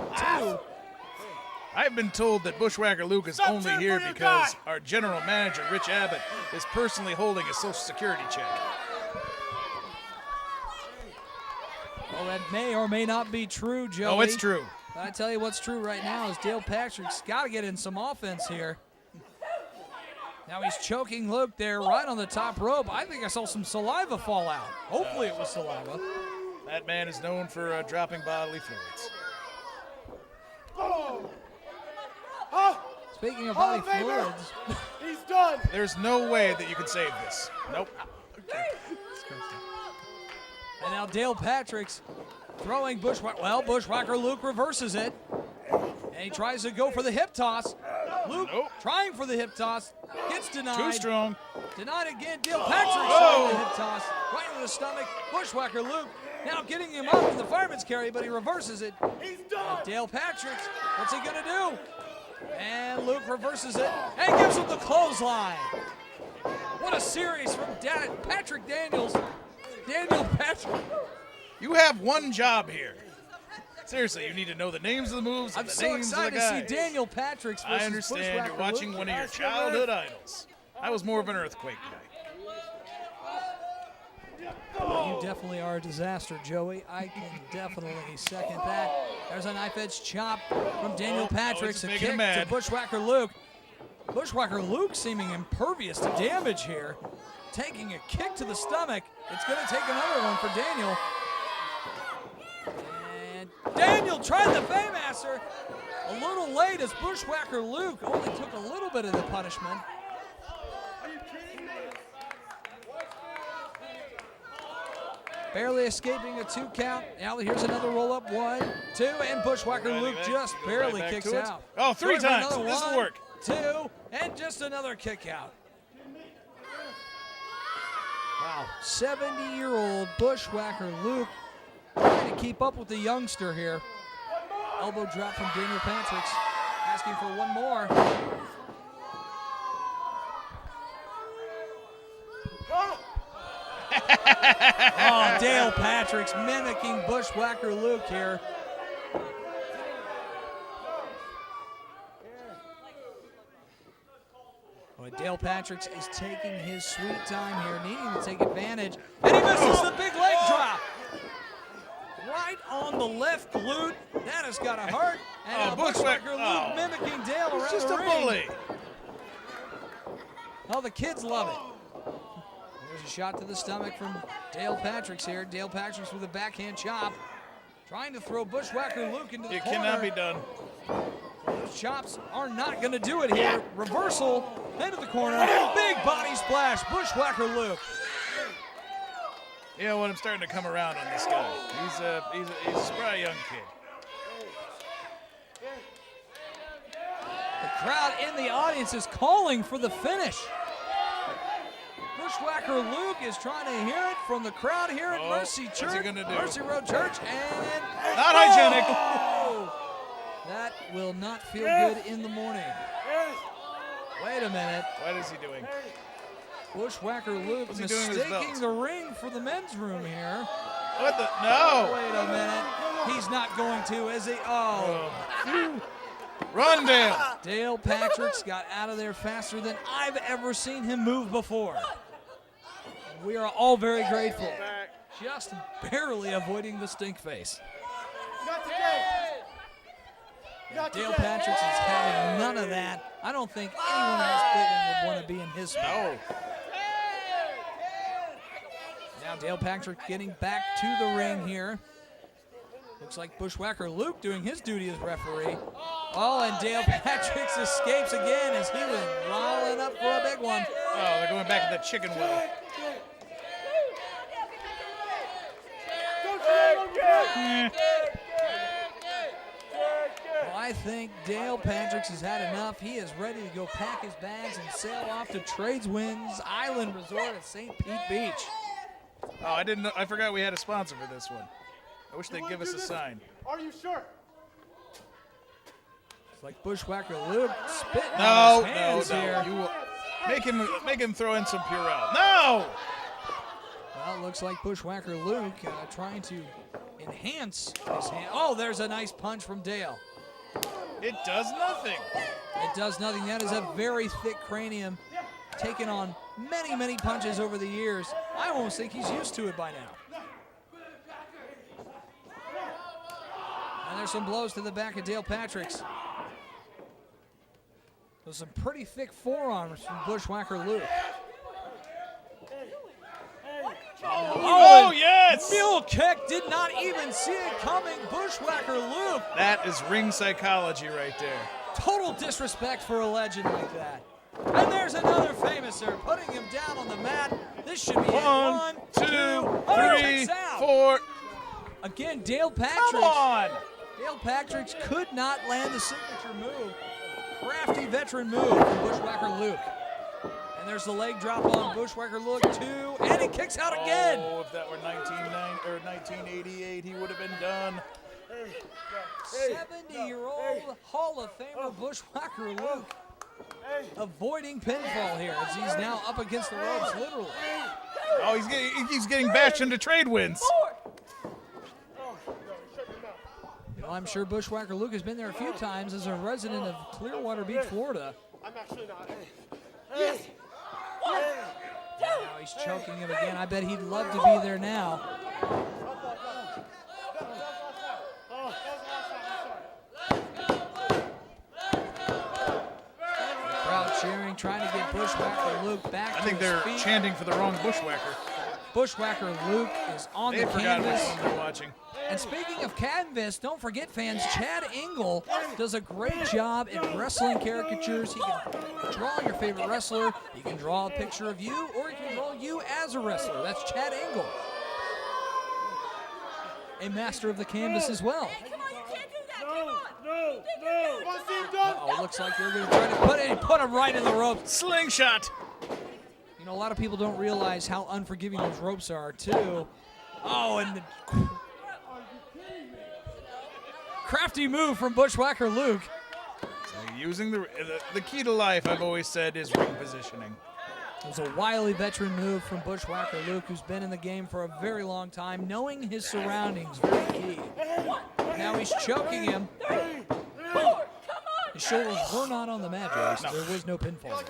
I've been told that Bushwhacker Luke is only here because our general manager, Rich Abbott, is personally holding a Social Security check. Well, that may or may not be true, Joey. Oh, it's true. But I tell you what's true right now is Dale Patrick's got to get in some offense here. Now he's choking Luke there right on the top rope. I think I saw some saliva fall out. Hopefully it was saliva. That man is known for dropping bodily fluids. Speaking of bodily fluids. He's done. There's no way that you can save this. Nope. And now Dale Patrick's throwing Bushwhacker. Well, Bushwhacker Luke reverses it. And he tries to go for the hip toss. Luke trying for the hip toss. Gets denied. Too strong. Denied again. Dale Patrick trying the hip toss. Right in the stomach. Bushwhacker Luke now getting him up in the fireman's carry, but he reverses it. He's done. And Dale Patrick, what's he going to do? And Luke reverses it and gives him the clothesline. What a series from Patrick Daniels. Daniel Patrick. You have one job here. Seriously, you need to know the names of the moves and I'm the so names of the excited guys. to see Daniel Patrick's versus I understand. Bushwhacker You're watching Luke. one of your childhood idols. I was more of an earthquake guy. You definitely are a disaster, Joey. I can definitely second that. There's a knife edge chop from Daniel Patrick. A kick to Bushwhacker Luke. Bushwhacker Luke seeming impervious to damage here. Taking a kick to the stomach. It's going to take another one for Daniel. And Daniel tried the Faymaster. A little late as Bushwhacker Luke only took a little bit of the punishment. Barely escaping a 2 count. Now here's another roll up. 1, 2, and Bushwhacker Luke just barely kicks out. Oh, 3 times. This will work. 2, and just another kick out. Wow, 70-year-old Bushwhacker Luke trying to keep up with the youngster here. Elbow drop from Daniel Patrick, asking for one more. Oh, Dale Patrick's mimicking Bushwhacker Luke here. Well, Dale Patrick is taking his sweet time here, needing to take advantage. And he misses the big leg drop. Right on the left glute. That has got to hurt. And Bushwhacker Luke mimicking Dale around just the a ring. bully. Oh, the kids love it. There's a shot to the stomach from Dale Patrick's here. Dale Patrick's with a backhand chop. Trying to throw Bushwhacker Luke into the corner. It cannot be done. Those chops are not going to do it here. Reversal into the corner. Big body splash. Bushwhacker Luke. You know what? I'm starting to come around on this guy. He's a spry young kid. The crowd in the audience is calling for the finish. Bushwhacker Luke is trying to hear it from the crowd here at Mercy Church. What's he gonna do? Mercy Road Church, and not hygienic. That will not feel good in the morning. Wait a minute. What is he doing? Bushwhacker Luke mistaking the ring for the men's room here. What the? No. Wait a minute. He's not going to, is he? Oh. Run, Dale. Dale Patrick's got out of there faster than I've ever seen him move before. We are all very grateful. Just barely avoiding the stink face. Dale Patrick's is having none of that. I don't think anyone else would want to be in his spot. Now Dale Patrick getting back to the ring here. Looks like Bushwhacker Luke doing his duty as referee. Oh, and Dale Patrick escapes again as he was rolling up for a big one. Oh, they're going back to the chicken well. Well, I think Dale Patrick has had enough. He is ready to go pack his bags and sail off to Tradeswinds Island Resort at St. Pete Beach. Oh, I didn't know. I forgot we had a sponsor for this one. I wish they'd give us a sign. Are you sure? It's like Bushwhacker Luke spitting on his hands here. You make him throw in some Purell. No! Well, it looks like Bushwhacker Luke trying to enhance his hand. Oh, there's a nice punch from Dale. It does nothing. It does nothing. That is a very thick cranium, taken on many, many punches over the years. I almost think he's used to it by now. And there's some blows to the back of Dale Patrick's. There's some pretty thick forearms from Bushwhacker Luke. Oh, yes! Mule kick, did not even see it coming. Bushwhacker Luke. That is ring psychology right there. Total disrespect for a legend like that. And there's another famouser putting him down on the mat. This should be 1, 2, 3, 4. Again, Dale Patrick. Come on! Dale Patrick could not land the signature move. Crafty veteran move from Bushwhacker Luke. And there's the leg drop on Bushwhacker Luke, 2, and he kicks out again. Oh, if that were 1988, he would have been done. 70-year-old Hall of Famer Bushwhacker Luke avoiding pinfall here as he's now up against the ropes, literally. Oh, he's getting bashed into trade wins. You know, I'm sure Bushwhacker Luke has been there a few times as a resident of Clearwater Beach, Florida. I'm actually not. Yes. Now he's choking him again. I bet he'd love to be there now. Crowd cheering, trying to get Bushwhacker Luke back. I think they're chanting for the wrong Bushwhacker. Bushwhacker Luke is on the forgot canvas. which one they're watching. And speaking of canvas, don't forget, fans, Chad Engel does a great job in wrestling caricatures. He can draw your favorite wrestler. He can draw a picture of you, or he can draw you as a wrestler. That's Chad Engel, a master of the canvas as well. Hey, come on, you can't do that. Come on. Uh-oh, looks like they're going to try to put him right in the ropes. Slingshot. You know, a lot of people don't realize how unforgiving those ropes are, too. Oh, and the crafty move from Bushwhacker Luke. So using the key to life, I've always said, is ring positioning. It was a wily veteran move from Bushwhacker Luke, who's been in the game for a very long time, knowing his surroundings, very key. Now he's choking him. His shoulders were not on the mat, Joyce. No. There was no pinfall.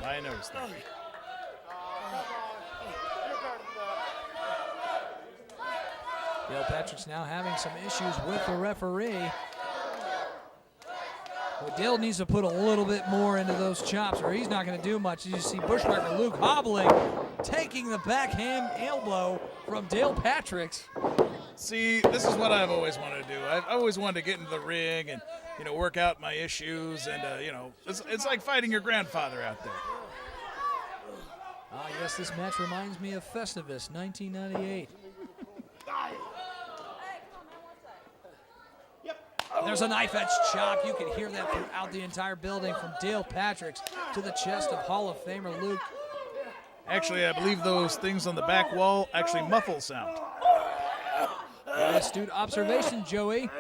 I noticed that. Dale Patrick's now having some issues with the referee. Well, Dale needs to put a little bit more into those chops, or he's not going to do much. You see Bushwhacker Luke hobbling, taking the backhand elbow from Dale Patrick's. See, this is what I've always wanted to do. I've always wanted to get into the ring and, you know, work out my issues, and you know, it's like fighting your grandfather out there. Ah, yes, this match reminds me of Festivus, 1998. There's a knife edge chop. You can hear that throughout the entire building from Dale Patrick's to the chest of Hall of Famer Luke. Actually, I believe those things on the back wall actually muffle sound. Very astute observation, Joey.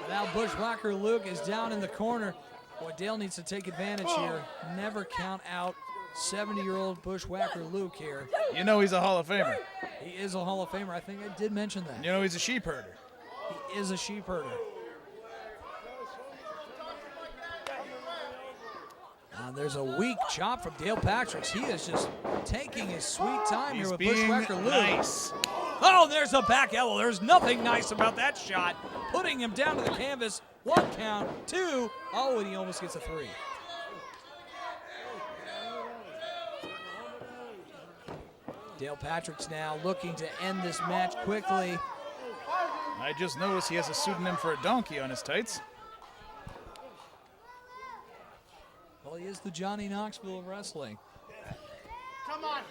Now Bushwhacker Luke is down in the corner. Boy, Dale needs to take advantage here. Never count out 70-year-old Bushwhacker Luke here. You know he's a Hall of Famer. He is a Hall of Famer. I think I did mention that. You know he's a sheep herder. He is a sheep herder. There's a weak chop from Dale Patrick's. He is just taking his sweet time here with Bushwhacker Luke. Nice. Oh, there's a back elbow. There's nothing nice about that shot. Putting him down to the canvas. 1 count, 2. Oh, and he almost gets a 3. Dale Patrick's now looking to end this match quickly. I just noticed he has a pseudonym for a donkey on his tights. Well, he is the Johnny Knoxville of wrestling. Come on.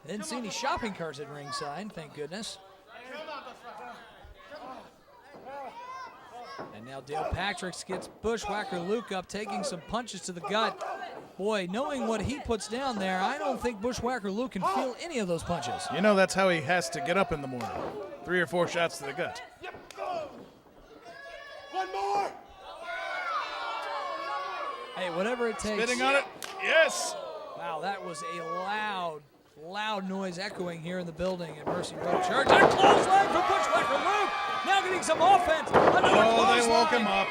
Didn't see any shopping carts at ringside, thank goodness. And now Dale Patrick's gets Bushwhacker Luke up, taking some punches to the gut. Boy, knowing what he puts down there, I don't think Bushwhacker Luke can feel any of those punches. You know that's how he has to get up in the morning. 3 or 4 shots to the gut. One more. Hey, whatever it takes. Spitting on it. Yes. Wow, that was a loud noise echoing here in the building at Mercy Road Church. And a clothesline from Bushwhacker Luke. Now getting some offense. They woke him up.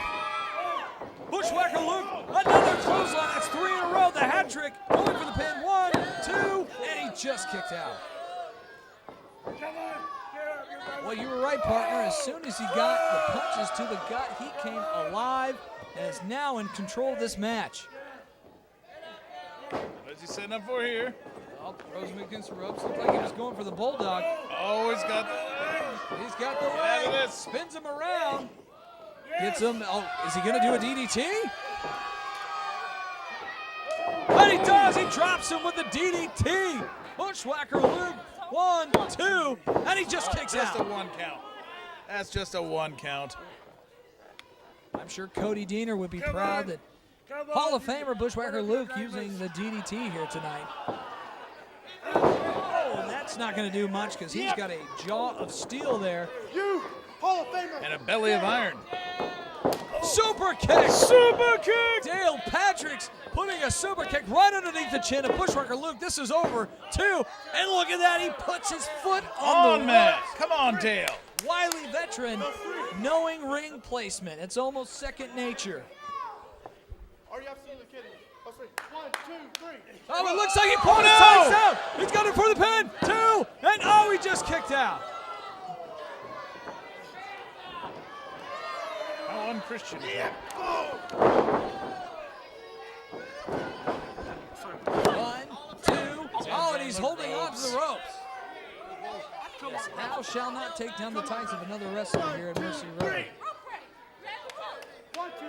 Bushwhacker Luke, another clothesline. That's 3 in a row. The hat trick. Going for the pin. 1, 2, and he just kicked out. Well, you were right, partner. As soon as he got the punches to the gut, he came alive and is now in control of this match. What's he setting up for here? Oh, Rosemary against the ropes. Looked like he was going for the bulldog. Oh, he's got the leg. Spins him around. Gets him. Oh, is he going to do a DDT? And he does. He drops him with the DDT. Bushwhacker Luke, 1, 2, and he just kicks Just out. a 1 count. That's just a 1 count. I'm sure Cody Diener would be proud that Hall of Famer Bushwhacker Luke using the DDT here tonight. Oh, that's not going to do much because he's got a jaw of steel there. You, Hall of Famer. And a belly of iron. Super kick! Super kick! Dale Patrick's putting a super kick right underneath the chin of Bushwhacker Luke. This is over, 2, and look at that, he puts his foot on the man. ropes. Come on, Dale. Wily veteran, knowing ring placement. It's almost second nature. Are you absolutely kidding me? Let's see. 1, 2, 3. Oh, it looks like he pulled his tights out. He's got it for the pin, 2, and oh, he just kicked out. How unchristian is that? 1, 2, oh, and he's holding on to the ropes. Yes, thou shall not take down the tights of another wrestler here at Mercy Road. 1, 2, 3.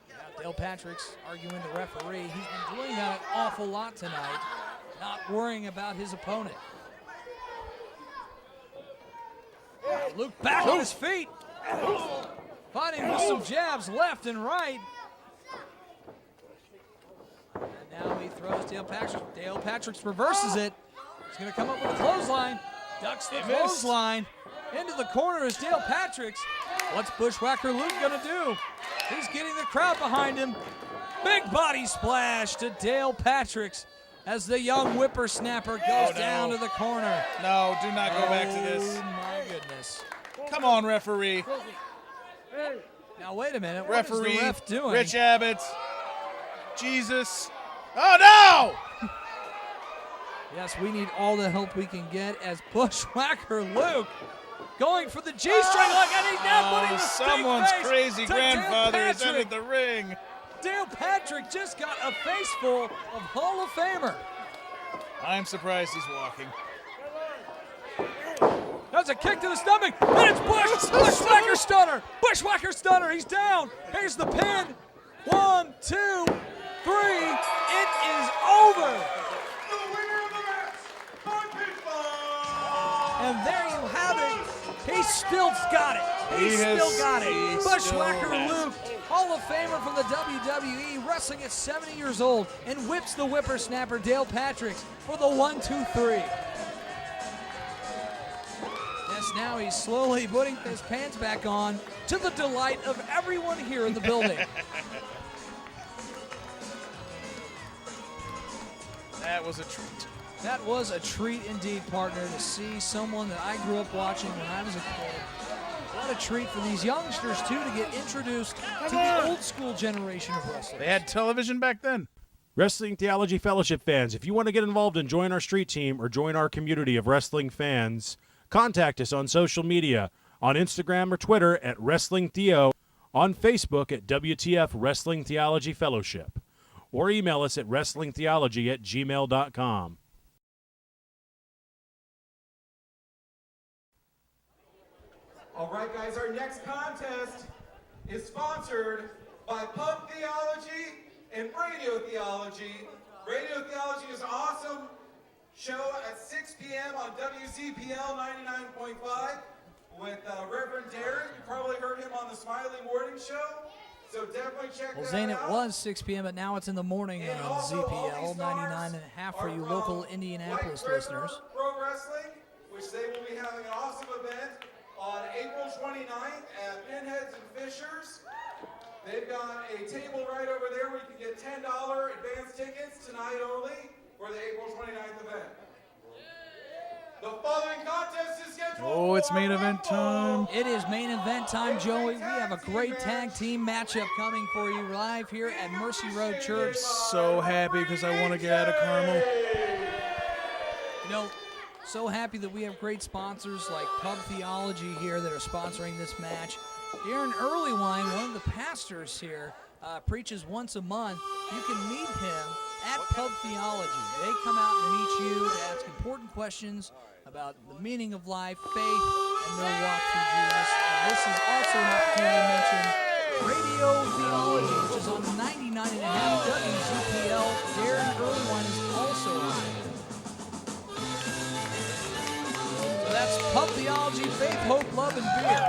Now Dale Patrick's arguing the referee. He's been doing that an awful lot tonight, not worrying about his opponent. Luke back on his feet, fighting with some jabs left and right. And now he throws Dale Patrick. Dale Patrick's reverses it. He's going to come up with a clothesline. Ducks the clothesline. Into the corner is Dale Patrick's. What's Bushwhacker Luke going to do? He's getting the crowd behind him. Big body splash to Dale Patrick's as the young whippersnapper goes down to the corner. No, do not go back to this. Oh, my goodness. Come on, referee. Now, wait a minute. What is Referee, the ref doing? Rich Abbott. Jesus. Oh, no! Yes, we need all the help we can get as Bushwhacker Luke going for the G-string lock, and he's now putting the someone's big face crazy to grandfather Dale has Patrick. entered the ring. Dale Patrick just got a face full of Hall of Famer. I'm surprised he's walking. That's a kick to the stomach, and it's Bushwhacker stunner. Bushwhacker stunner, he's down. Here's the pin. 1, 2, 3, it is over. And there you have it. He's still got it. He's still got it. Bushwhacker Luke, Hall of Famer from the WWE, wrestling at 70 years old, and whips the whippersnapper Dale Patrick's for the 1, 2, 3. Yes, now he's slowly putting his pants back on to the delight of everyone here in the building. That was a treat. That was a treat indeed, partner, to see someone that I grew up watching when I was a kid. What a treat for these youngsters, too, to get introduced to the old school generation of wrestling. They had television back then. Wrestling Theology Fellowship fans, if you want to get involved and join our street team or join our community of wrestling fans, contact us on social media, on Instagram or Twitter at Wrestling Theo, on Facebook at WTF Wrestling Theology Fellowship, or email us at wrestlingtheology@gmail.com. All right, guys, our next contest is sponsored by Pub Theology and Radio Theology. Radio Theology is an awesome show at 6 p.m. on WCPL 99.5 with Reverend Derek. You probably heard him on the Smiley Morning Show, so definitely check Well, that Zane, out. it was 6 p.m., but now it's in the morning And on also, all ZPL these 99.5 for stars you are local from Indianapolis White River listeners. Pro Wrestling, which they will be having an awesome event on April 29th at Pinheads and Fishers. They've got a table right over there where you can get $10 advance tickets tonight only for the April 29th event. The following contest is scheduled Oh, it's for main event time. It is main event time, Joey. We have a great tag team matchup coming for you live here at Mercy Road Church. So happy because I want to get out of Carmel. You know, so happy that we have great sponsors like Pub Theology here that are sponsoring this match. Darren Earlywine, one of the pastors here, preaches once a month. You can meet him at Pub Theology. They come out and meet you to ask important questions about the meaning of life, faith, and their walk through Jesus. And this is also an opportunity to mention Radio Theology, which is on 99.5 WZPL. Darren Irwine is also on it. So that's Pub Theology, Faith, Hope, Love, and Beer.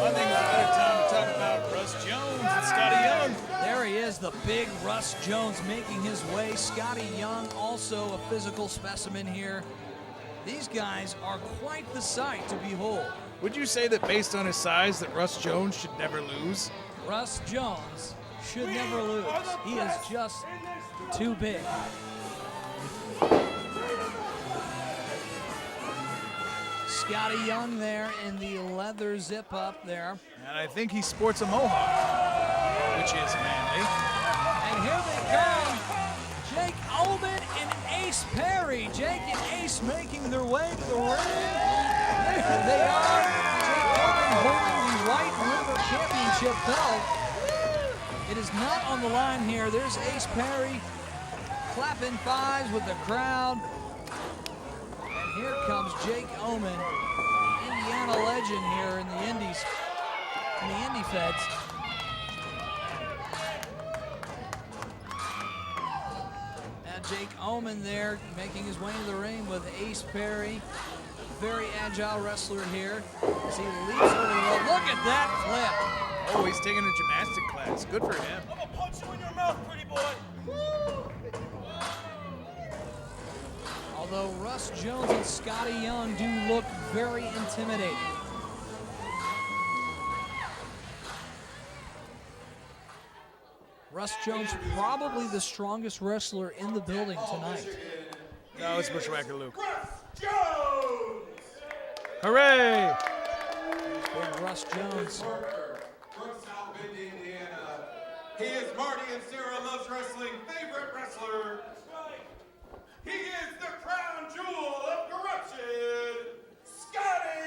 I think it's a better time to talk about Russ Jones and Scotty Young. There he is, the big Russ Jones making his way. Scotty Young, also a physical specimen here. These guys are quite the sight to behold. Would you say that based on his size that Russ Jones should never lose? Russ Jones should never lose. He is just too big. Scotty Young there in the leather zip up there. And I think he sports a mohawk, which is manly. And here they come. Jake Omen and Ace Perry. Jake and Ace making their way to the ring. There they are. Jake Omen holding the White River Championship belt. It is not on the line here. There's Ace Perry clapping fives with the crowd. And here comes Jake Omen, Indiana legend here in the Indies, in the Indy Feds. Jake Omen there making his way into the ring with Ace Perry. Very agile wrestler here as he leaps over the rope. Look at that flip. Oh, he's taking a gymnastic class. Good for him. I'm gonna punch you in your mouth, pretty boy. Although Russ Jones and Scotty Young do look very intimidating. Russ Jones, probably the strongest wrestler in the building tonight. No, it's Bushwhacker Luke. Jones! Hooray! Big Russ Jones. From South Bend, Indiana. He is Marty and Sarah Loves Wrestling favorite wrestler. He is the crown jewel of corruption, Scotty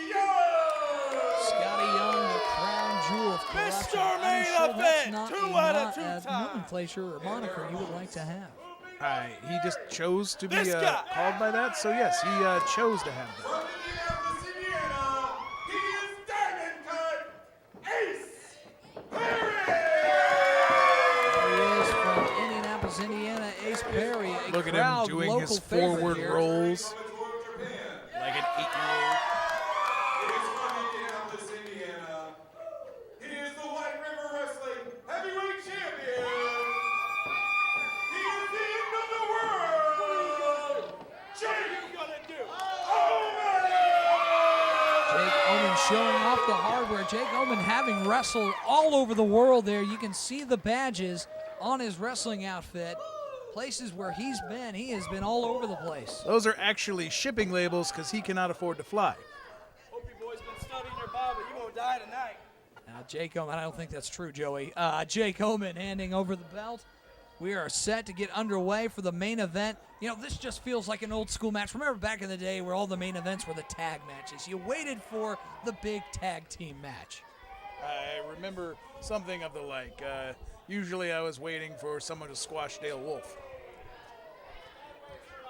Young! Scotty Young, the crown jewel of corruption. Mr. I'm Main sure that's Event, not 2 a out of 2 times. nomenclature or moniker you would like to have. He just chose to be This guy. called by that, so yes, he chose to have that. From Indianapolis, Indiana, he is Diamond Cut Ace Perry! There he is from Indianapolis, Indiana, Ace Perry. A Look at crowd him doing local his favorite forward here. rolls like an 8-year-old. He is from Indianapolis, Indiana. He is the White River Wrestling Heavyweight Champion. He is the end of the world. Jake Omen! Jake Omen showing off the hardware. Jake Omen having wrestled all over the world there. You can see the badges on his wrestling outfit. Places where he has been all over the place. Those are actually shipping labels because he cannot afford to fly. Hope you boys been studying your Bible. You're gonna die tonight. Now, Jake Omen, I don't think that's true, Joey. Jake Omen handing over the belt. We are set to get underway for the main event. You know, this just feels like an old school match. Remember back in the day where all the main events were the tag matches? You waited for the big tag team match. I remember something of the like. Usually I was waiting for someone to squash Dale Wolf.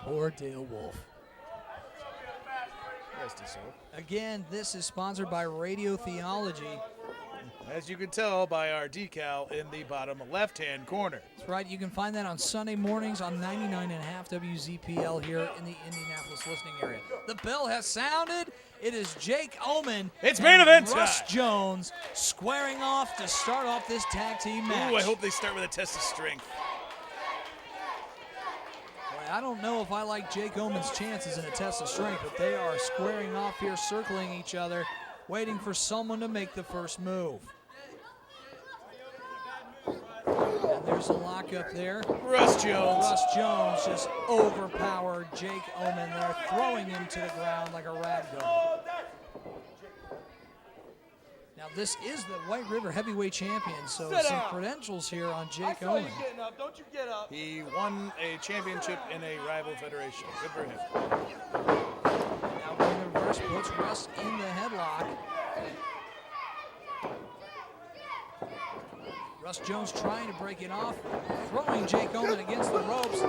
Poor Dale Wolf. Rest his soul. Again, this is sponsored by Radio Theology. As you can tell by our decal in the bottom left-hand corner. That's right. You can find that on Sunday mornings on 99.5 WZPL here in the Indianapolis listening area. The bell has sounded. It is Jake Omen. It's and main event Russ time. Jones squaring off to start off this tag team match. Ooh, I hope they start with a test of strength. Boy, I don't know if I like Jake Omen's chances in a test of strength, but they are squaring off here, circling each other, waiting for someone to make the first move. And there's a lockup there. Russ Jones. Russ Jones just overpowered Jake Omen there, throwing him to the ground like a rag doll. Now this is the White River Heavyweight Champion, so Sit some down. credentials here on I Jake saw Omen. you getting up. Don't you get up. He won a championship in a rival federation. Good for him. Now going to reverse, puts Russ in the headlock. Russ Jones trying to break it off, throwing Jake Omen against the ropes.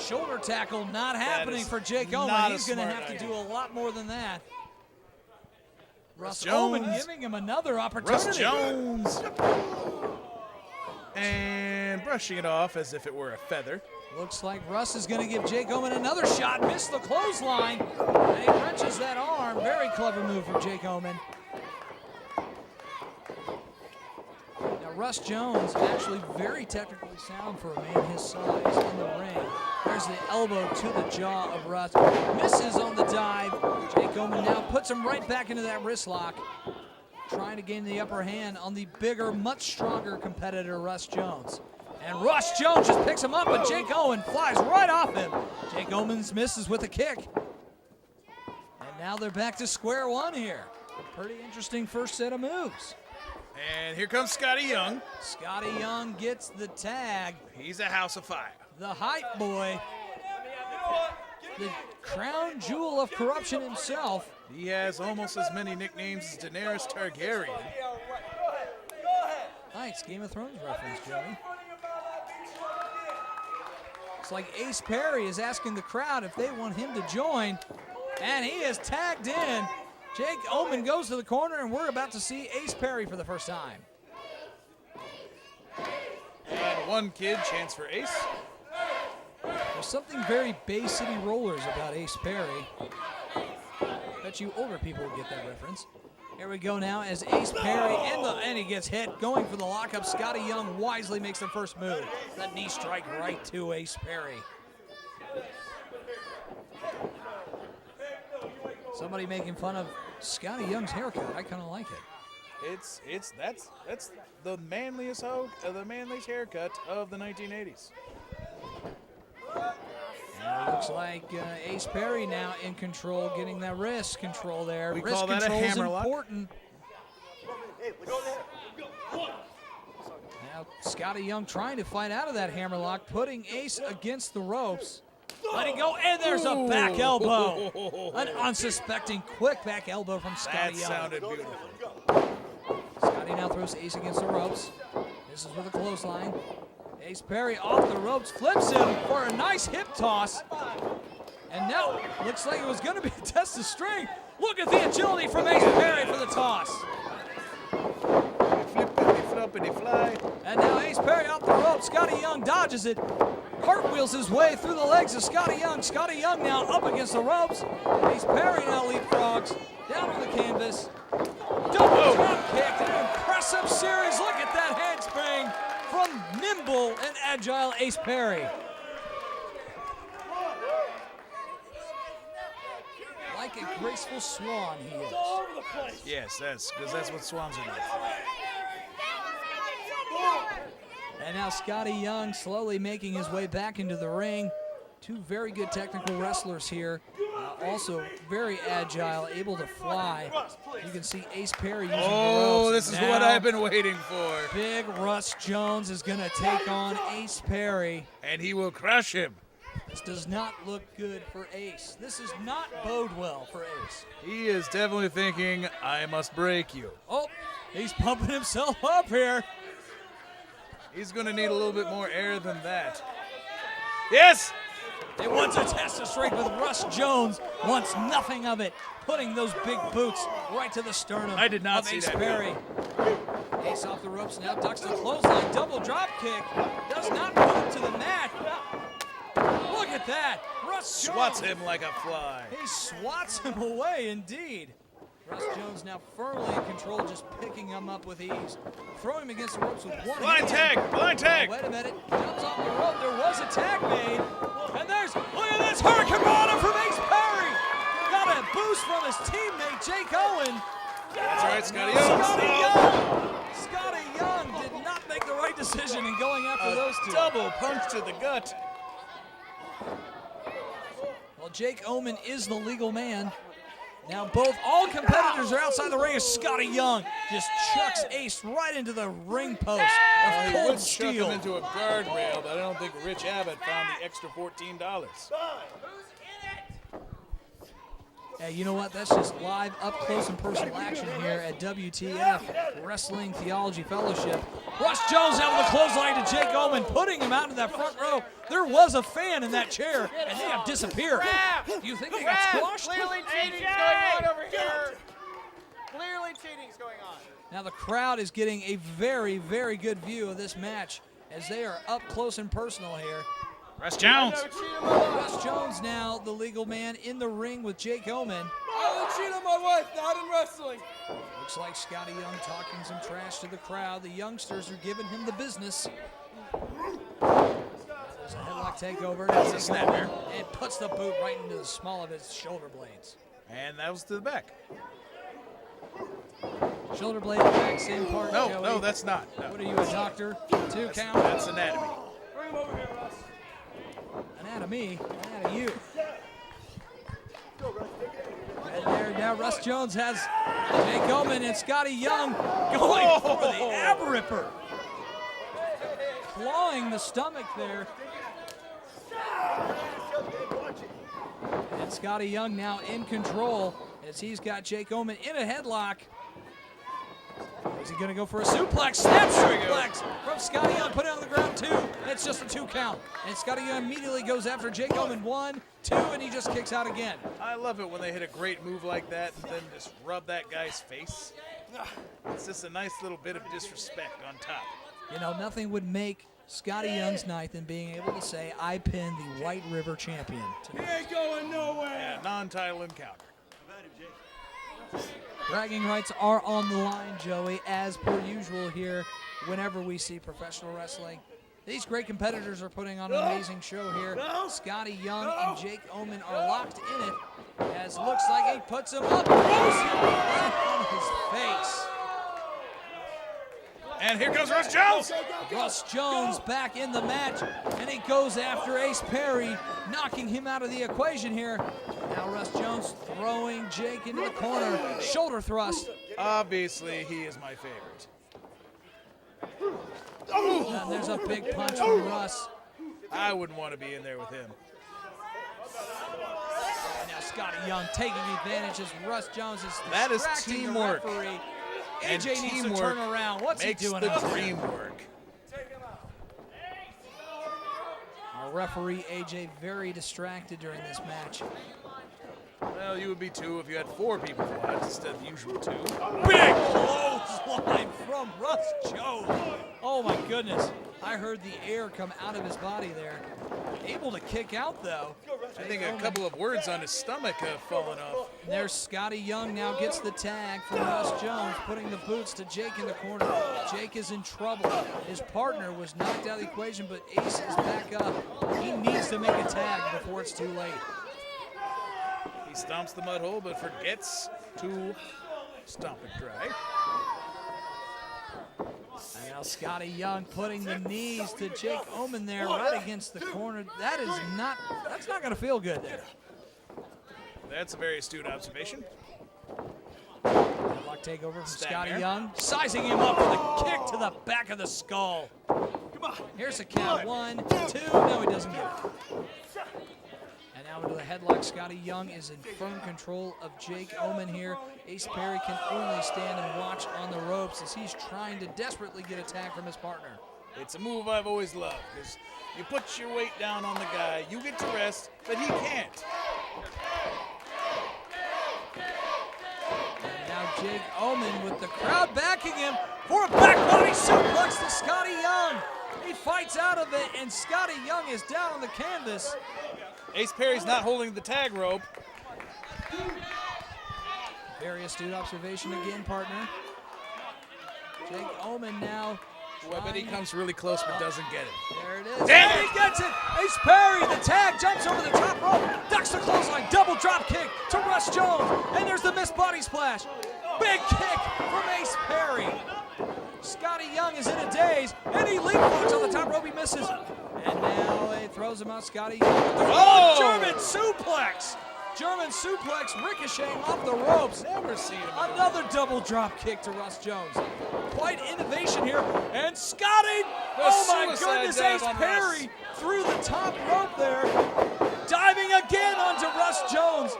Shoulder tackle not happening is for Jake Omen. not a He's going to smart have to idea. do a lot more than that. Russ Jones. Omen giving him another opportunity. Russ Jones. And brushing it off as if it were a feather. Looks like Russ is going to give Jake Omen another shot. Missed the clothesline. And he wrenches that arm. Very clever move from Jake Omen. Now, Russ Jones actually very technically sound for a man his size in the ring. There's the elbow to the jaw of Russ. Misses on the dive. Jake Omen now puts him right back into that wrist lock. Trying to gain the upper hand on the bigger, much stronger competitor, Russ Jones. And Russ Jones just picks him up, but Jake Owen flies right off him. Jake Omen's misses with a kick. And now they're back to square one here. Pretty interesting first set of moves. And here comes Scotty Young. Scotty Young gets the tag. He's a house of fire. The hype boy. The crown jewel of corruption himself. He has almost as many nicknames as Daenerys Targaryen. Nice Game of Thrones reference, Joey. It's like Ace Perry is asking the crowd if they want him to join, and he is tagged in. Jake Omen goes to the corner, and we're about to see Ace Perry for the first time. And one kid, chance for Ace. There's something very Bay City Rollers about Ace Perry. Bet you older people will get that reference. Here we go now as Ace Perry, and he gets hit. Going for the lockup, Scotty Young wisely makes the first move. That knee strike right to Ace Perry. Somebody making fun of Scotty Young's haircut. I kind of like it. That's the manliest haircut of the 1980s. And it looks like Ace Perry now in control, getting that wrist control there. We wrist call that a control is hammerlock. important. Now Scotty Young trying to fight out of that hammerlock, putting Ace against the ropes. Letting go, and there's a back elbow. An unsuspecting quick back elbow from Scotty Young. That sounded beautiful. Scotty now throws Ace against the ropes. This is with a clothesline. Ace Perry off the ropes, flips him for a nice hip toss. And now looks like it was going to be a test of strength. Look at the agility from Ace Perry for the toss. Flippity floppity fly. And now Ace Perry off the ropes. Scotty Young dodges it. Cartwheels his way through the legs of Scotty Young. Scotty Young now up against the ropes. Ace Perry now leapfrogs down on the canvas. Double drop kick. An impressive series. Look at that handspring from nimble and agile Ace Perry. Like a graceful swan he is. Yes, that's what swans are like. And now Scotty Young slowly making his way back into the ring. Two very good technical wrestlers here. Also very agile, able to fly. You can see Ace Perry using the ropes. Oh, this is now, what I've been waiting for. Big Russ Jones is going to take on Ace Perry. And he will crush him. This does not look good for Ace. This does not bode well for Ace. He is definitely thinking, I must break you. Oh, he's pumping himself up here. He's going to need a little bit more air than that. Yes! It wants a test of strength with Russ Jones. Wants nothing of it. Putting those big boots right to the sternum. I did not of see Ace that Perry. Ace off the ropes now, ducks the clothesline. Double drop kick. Does not move to the mat. Look at that. Russ Jones. Swats him like a fly. He swats him away indeed. Russ Jones now firmly in control, just picking him up with ease. Throwing him against the ropes with one Blind hand. tag! Blind tag! Oh, wait a minute. Jumps off the rope. There was a tag made. And there's, look at this, Hurricane from Ace Perry. Got a boost from his teammate, Jake Owen. That's right, Scotty Young. Scotty Young did not make the right decision in going after those two. Double punch to the gut. Well, Jake Omen is the legal man. Now all competitors are outside the ring as Scotty Young just chucks Ace right into the ring post of He cold would chuck him steel. into a guardrail, but I don't think Rich Abbott found the extra $14. Yeah, you know what? That's just live, up close and personal action here at WTF Wrestling Theology Fellowship. Russ Jones out of the clothesline to Jake Omen, putting him out in that front row. There was a fan in that chair, and they have disappeared. You think they got squashed? Clearly cheating's going on over here. Now the crowd is getting a very, very good view of this match as they are up close and personal here. Russ Jones. Russ Jones now the legal man in the ring with Jake Omen. I would cheat on my wife, not in wrestling. Looks like Scotty Young talking some trash to the crowd. The youngsters are giving him the business. There's a headlock takeover. That's a snapper. And puts the boot right into the small of his shoulder blades. And that was to the back. Shoulder blade back, same part. No, Joey. no, that's not. No. What are you, a doctor? Two count. That's anatomy. Bring him over here, Russ. Anatomy. Anatomy you. And there now Russ Jones has Jake Omen and Scotty Young going for the ab ripper. Clawing the stomach there. And Scotty Young now in control as he's got Jake Omen in a headlock. Is he going to go for a suplex? Snap suplex from Scotty Young. Put it on the ground, 2. It's just a 2 count. And Scotty Young immediately goes after Jake Omen. 1, 2, and he just kicks out again. I love it when they hit a great move like that and then just rub that guy's face. It's just a nice little bit of disrespect on top. You know, nothing would make Scotty Young's night than being able to say, I pinned the White River champion tonight. He ain't going nowhere. Yeah, non-title encounter. Bragging rights are on the line, Joey, as per usual here whenever we see professional wrestling. These great competitors are putting on an amazing show here. Scotty Young and Jake Omen are locked in it, as looks like he puts him up, throws him right on his face. And here comes Russ Jones. Russ Jones back in the match, and he goes after Ace Perry, knocking him out of the equation here. Now Russ Jones throwing Jake into the corner, shoulder thrust. Obviously, he is my favorite. And there's a big punch from Russ. I wouldn't want to be in there with him. And now Scotty Young taking advantage as Russ Jones is That is distracting the teamwork. referee. And AJ needs to teamwork turn around. What's he makes doing the out there? dream work. Our referee AJ very distracted during this match. Well, you would be too if you had 4 people to watch instead of the usual 2. Big clothesline from Russ Jones. Oh my goodness. I heard the air come out of his body there. Able to kick out though. I think a couple of words on his stomach have fallen off. And there's Scotty Young now gets the tag from Russ Jones, putting the boots to Jake in the corner. Jake is in trouble. His partner was knocked out of the equation, but Ace is back up. He needs to make a tag before it's too late. He stomps the mud hole, but forgets to stomp it dry. And now Scotty Young putting the knees to Jake Omen there right against the corner. That's not going to feel good there. That's a very astute observation. Lock takeover from Scotty Young, sizing him up with a kick to the back of the skull. Come on. Here's a count. 1, 2. No, he doesn't get it. And now into the headlock. Scotty Young is in firm control of Jake Omen here. Ace Perry can only stand and watch on the ropes as he's trying to desperately get a tag from his partner. It's a move I've always loved, because you put your weight down on the guy, you get to rest, but he can't. And now Jake Omen with the crowd backing him for a back body suplex to Scotty Young. He fights out of it, and Scotty Young is down on the canvas. Ace Perry's not holding the tag rope. Very astute observation again, partner. Jake Omen now. I bet he comes really close but doesn't get it. There it is. Damn And he gets it. Ace Perry, the tag, jumps over the top rope, ducks the clothesline, double drop kick to Russ Jones. And there's the missed body splash. Big kick from Ace Perry. Scotty Young is in a daze, and he leapfrogs on the top rope. He misses. And now he throws him out. Scotty Young with the German suplex. German suplex ricocheting off the ropes. Never seen him. Another double drop kick to Russ Jones. Quite innovation here. And Scotty, oh my goodness, Ace Perry through the top rope there. Diving again onto Russ Jones.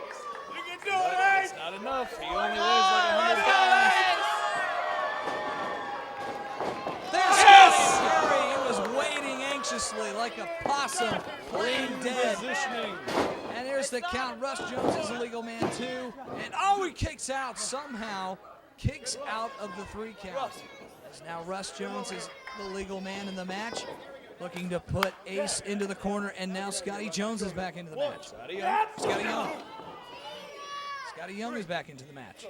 You can do it, Ace. It's not enough. He only weighs like 100 pounds. There's Scotty Perry. He was waiting anxiously like a possum playing dead. Positioning. And here's the count. Russ Jones is a legal man too. And oh, he kicks out somehow. kicks out of the 3 count. As now Russ Jones is the legal man in the match, looking to put Ace into the corner, and now Scotty Jones is back into the match. Scotty Young. Scotty Young is back into the match.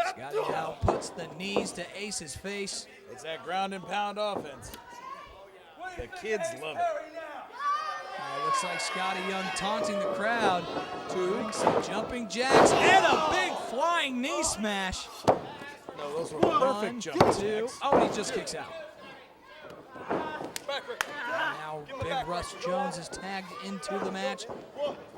Scotty now puts the knees to Ace's face. It's that ground and pound offense. The kids love it. Looks like Scotty Young taunting the crowd. Doing some jumping jacks and a big flying knee smash. No, those were perfect jumping jacks. Oh, and he just kicks out. Now Big Russ Jones is tagged into the match.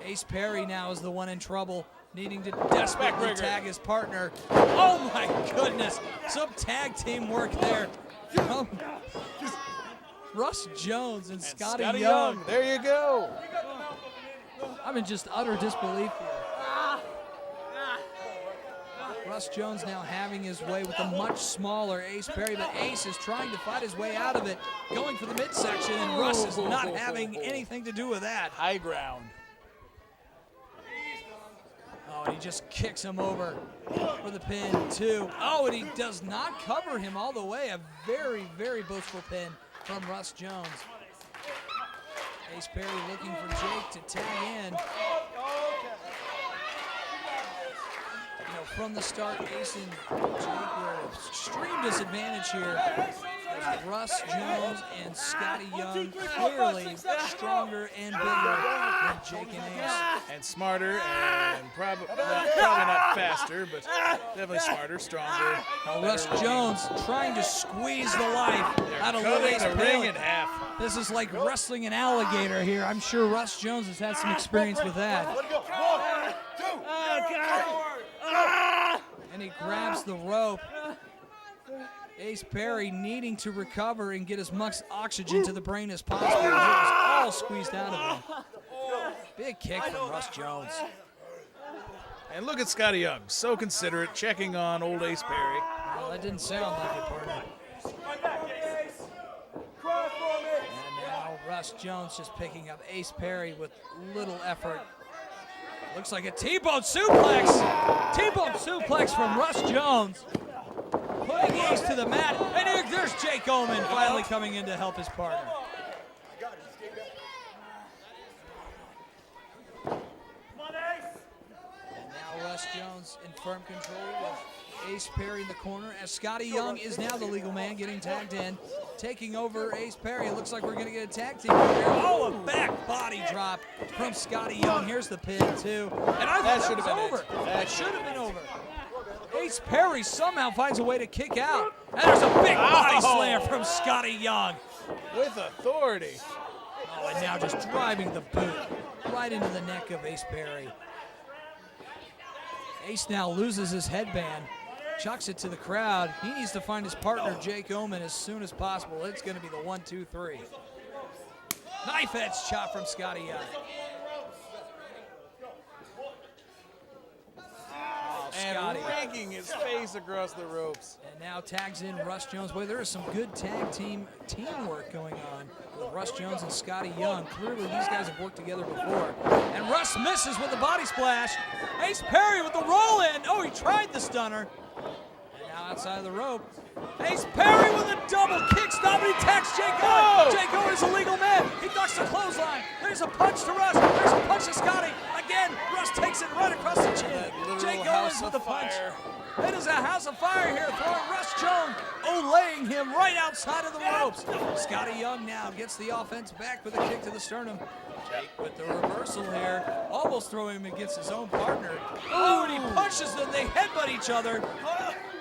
Ace Perry now is the one in trouble, needing to desperately tag his partner. Oh my goodness, some tag team work there from Russ Jones and Scotty Young. There you go. I'm in just utter disbelief here. Russ Jones now having his way with a much smaller Ace Perry, but Ace is trying to fight his way out of it, going for the midsection, and Russ is not having anything to do with that. High ground. Oh, and he just kicks him over for the pin, too. Oh, and he does not cover him all the way. A very, very boastful pin from Russ Jones. Ace Perry looking for Jake to tag in. You know, from the start, Ace and Jake were at an extreme disadvantage here. As Russ Jones and Scotty Young clearly stronger and bigger than Jake and Ace. And smarter and probably not faster, but definitely smarter, stronger. Now Russ Jones trying to squeeze the life out of Cutting Ace the Perry. ring in half. This is like wrestling an alligator here. I'm sure Russ Jones has had some experience with that. And he grabs the rope. Ace Perry needing to recover and get as much oxygen to the brain as possible. It was all squeezed out of him. Big kick from Russ Jones. And look at Scotty Young, so considerate, checking on old Ace Perry. Well, that didn't sound like it, partner. And now Russ Jones just picking up Ace Perry with little effort. Looks like a T-bone suplex. T-bone suplex from Russ Jones. Putting Ace to the mat. And here, there's Jake Omen finally coming in to help his partner. And now Russ Jones in firm control with Ace Perry in the corner, as Scotty Young is now the legal man getting tagged in, taking over Ace Perry. It looks like we're going to get a tag team right here. Oh, a back body drop from Scotty Young. Here's the pin, too. And I thought that should have been over. That should have been over. Ace Perry somehow finds a way to kick out. And there's a big body slam from Scotty Young. With authority. Oh, and now just driving the boot right into the neck of Ace Perry. Ace now loses his headband, chucks it to the crowd. He needs to find his partner, Jake Omen, as soon as possible. It's going to be the 1, 2, 3. Knife edge chop from Scotty Young. And Scotty raking his face across the ropes. And now tags in Russ Jones. Boy, there is some good tag teamwork going on with Russ Jones and Scotty Young. Clearly, these guys have worked together before. And Russ misses with the body splash. Ace Perry with the roll-in. Oh, he tried the stunner. And now outside of the rope, Ace Perry with a double kick stop, and he tags Jake Owen. Jake Owen is a legal man. He ducks the clothesline. There's a punch to Russ. There's a punch to Scotty. Again, Russ takes it right across the chin. Jake Owens with the punch. It is a house of fire here, throwing Russ Jones, laying him right outside of the ropes. Scotty Young now gets the offense back with a kick to the sternum. Jake with the reversal here, almost throwing him against his own partner. Oh, and he punches them. They headbutt each other.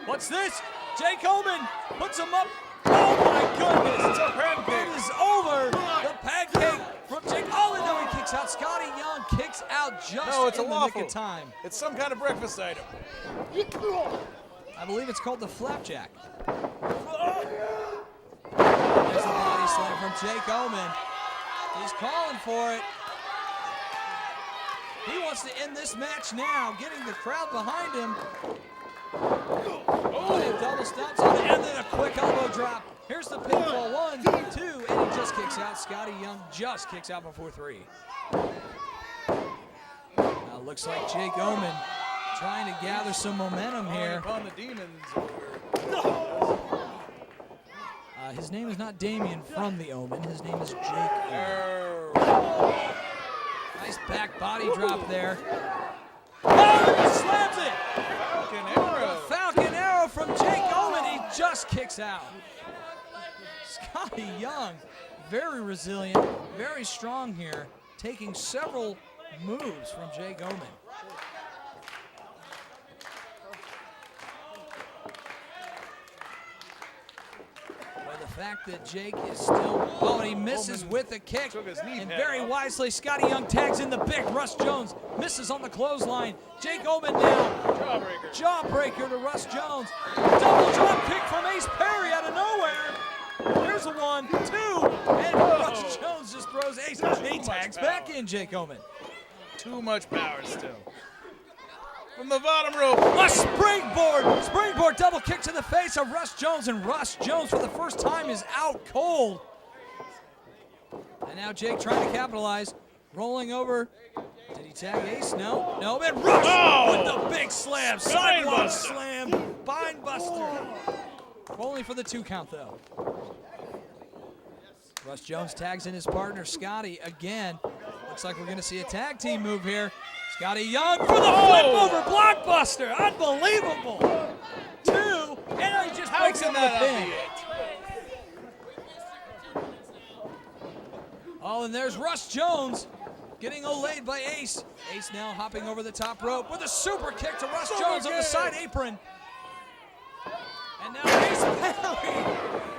What's this? Jake Omen puts him up. Oh my goodness! It's a pancake. It is over. The pancake from Jake. Oh, and now he kicks out. Scotty Young kicks out just in the nick of time. It's some kind of breakfast item. I believe it's called the flapjack. There's the body slam from Jake Omen. He's calling for it. He wants to end this match now, getting the crowd behind him. Oh, and double stomps on it, and then a quick elbow drop. Here's the pinfall, 1, 2, and he just kicks out. Scotty Young just kicks out before 3. Now looks like Jake Omen trying to gather some momentum here. Upon the demons. His name is not Damien from the Omen. His name is Jake Omen. Nice back body drop there. Oh, he slams it! Falcon Arrow. Falcon Arrow from Jake Omen. He just kicks out. Scotty Young, very resilient, very strong here, taking several moves from Jake Omen. The fact that Jake is still, oh, and he misses with a kick, and very wisely, Scotty Young tags in the big. Russ Jones misses on the clothesline. Jake Omen now, jawbreaker to Russ Jones. Double drop kick from Ace Perry out of nowhere. There's a 1, 2, and Russ Jones just throws Ace. He tags back in Jake Omen. Too much power still. From the bottom rope. A springboard double kick to the face of Russ Jones, and Russ Jones for the first time is out cold. And now Jake trying to capitalize, rolling over. Did he tag Ace? No, and Russ with the big slam, sidewalk slam, bind buster. Only for the 2 count though. Russ Jones tags in his partner Scotty again. Looks like we're gonna see a tag team move here. Scotty Young for the flip over blockbuster. Unbelievable. 2, and he just breaks into the pin. Oh, and there's Russ Jones getting olayed by Ace. Ace now hopping over the top rope with a super kick to Russ Jones on the side apron. And now Ace Perry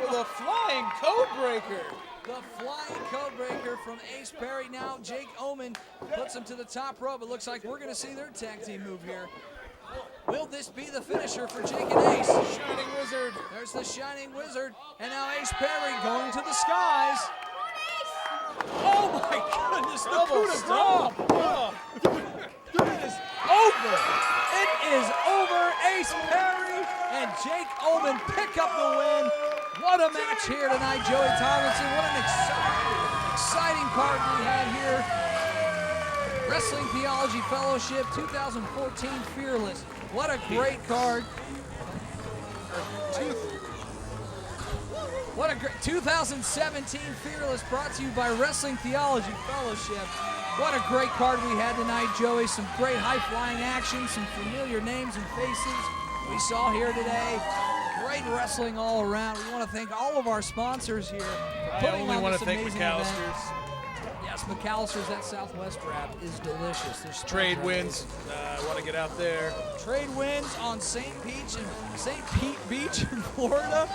with a flying code breaker. The flying code breaker from Ace Perry. Now Jake Omen puts him to the top rope. It looks like we're going to see their tag team move here. Will this be the finisher for Jake and Ace? Shining Wizard. There's the Shining Wizard. And now Ace Perry going to the skies. Oh my goodness, the coup de grace. It is over. It is over. Ace Perry and Jake Omen pick up the win. What a match here tonight, Joey Tomlinson. What an exciting card we had here. Wrestling Theology Fellowship 2014 Fearless. What a great card. What a great 2017 Fearless brought to you by Wrestling Theology Fellowship. What a great card we had tonight, Joey. Some great high-flying action, some familiar names and faces we saw here today. Great wrestling all around. We want to thank all of our sponsors here for putting on this amazing event. Yes, McAllister's at Southwest Wrap is delicious. There's Trade Winds. I want to get out there. Trade Winds on St. Pete Beach in Florida.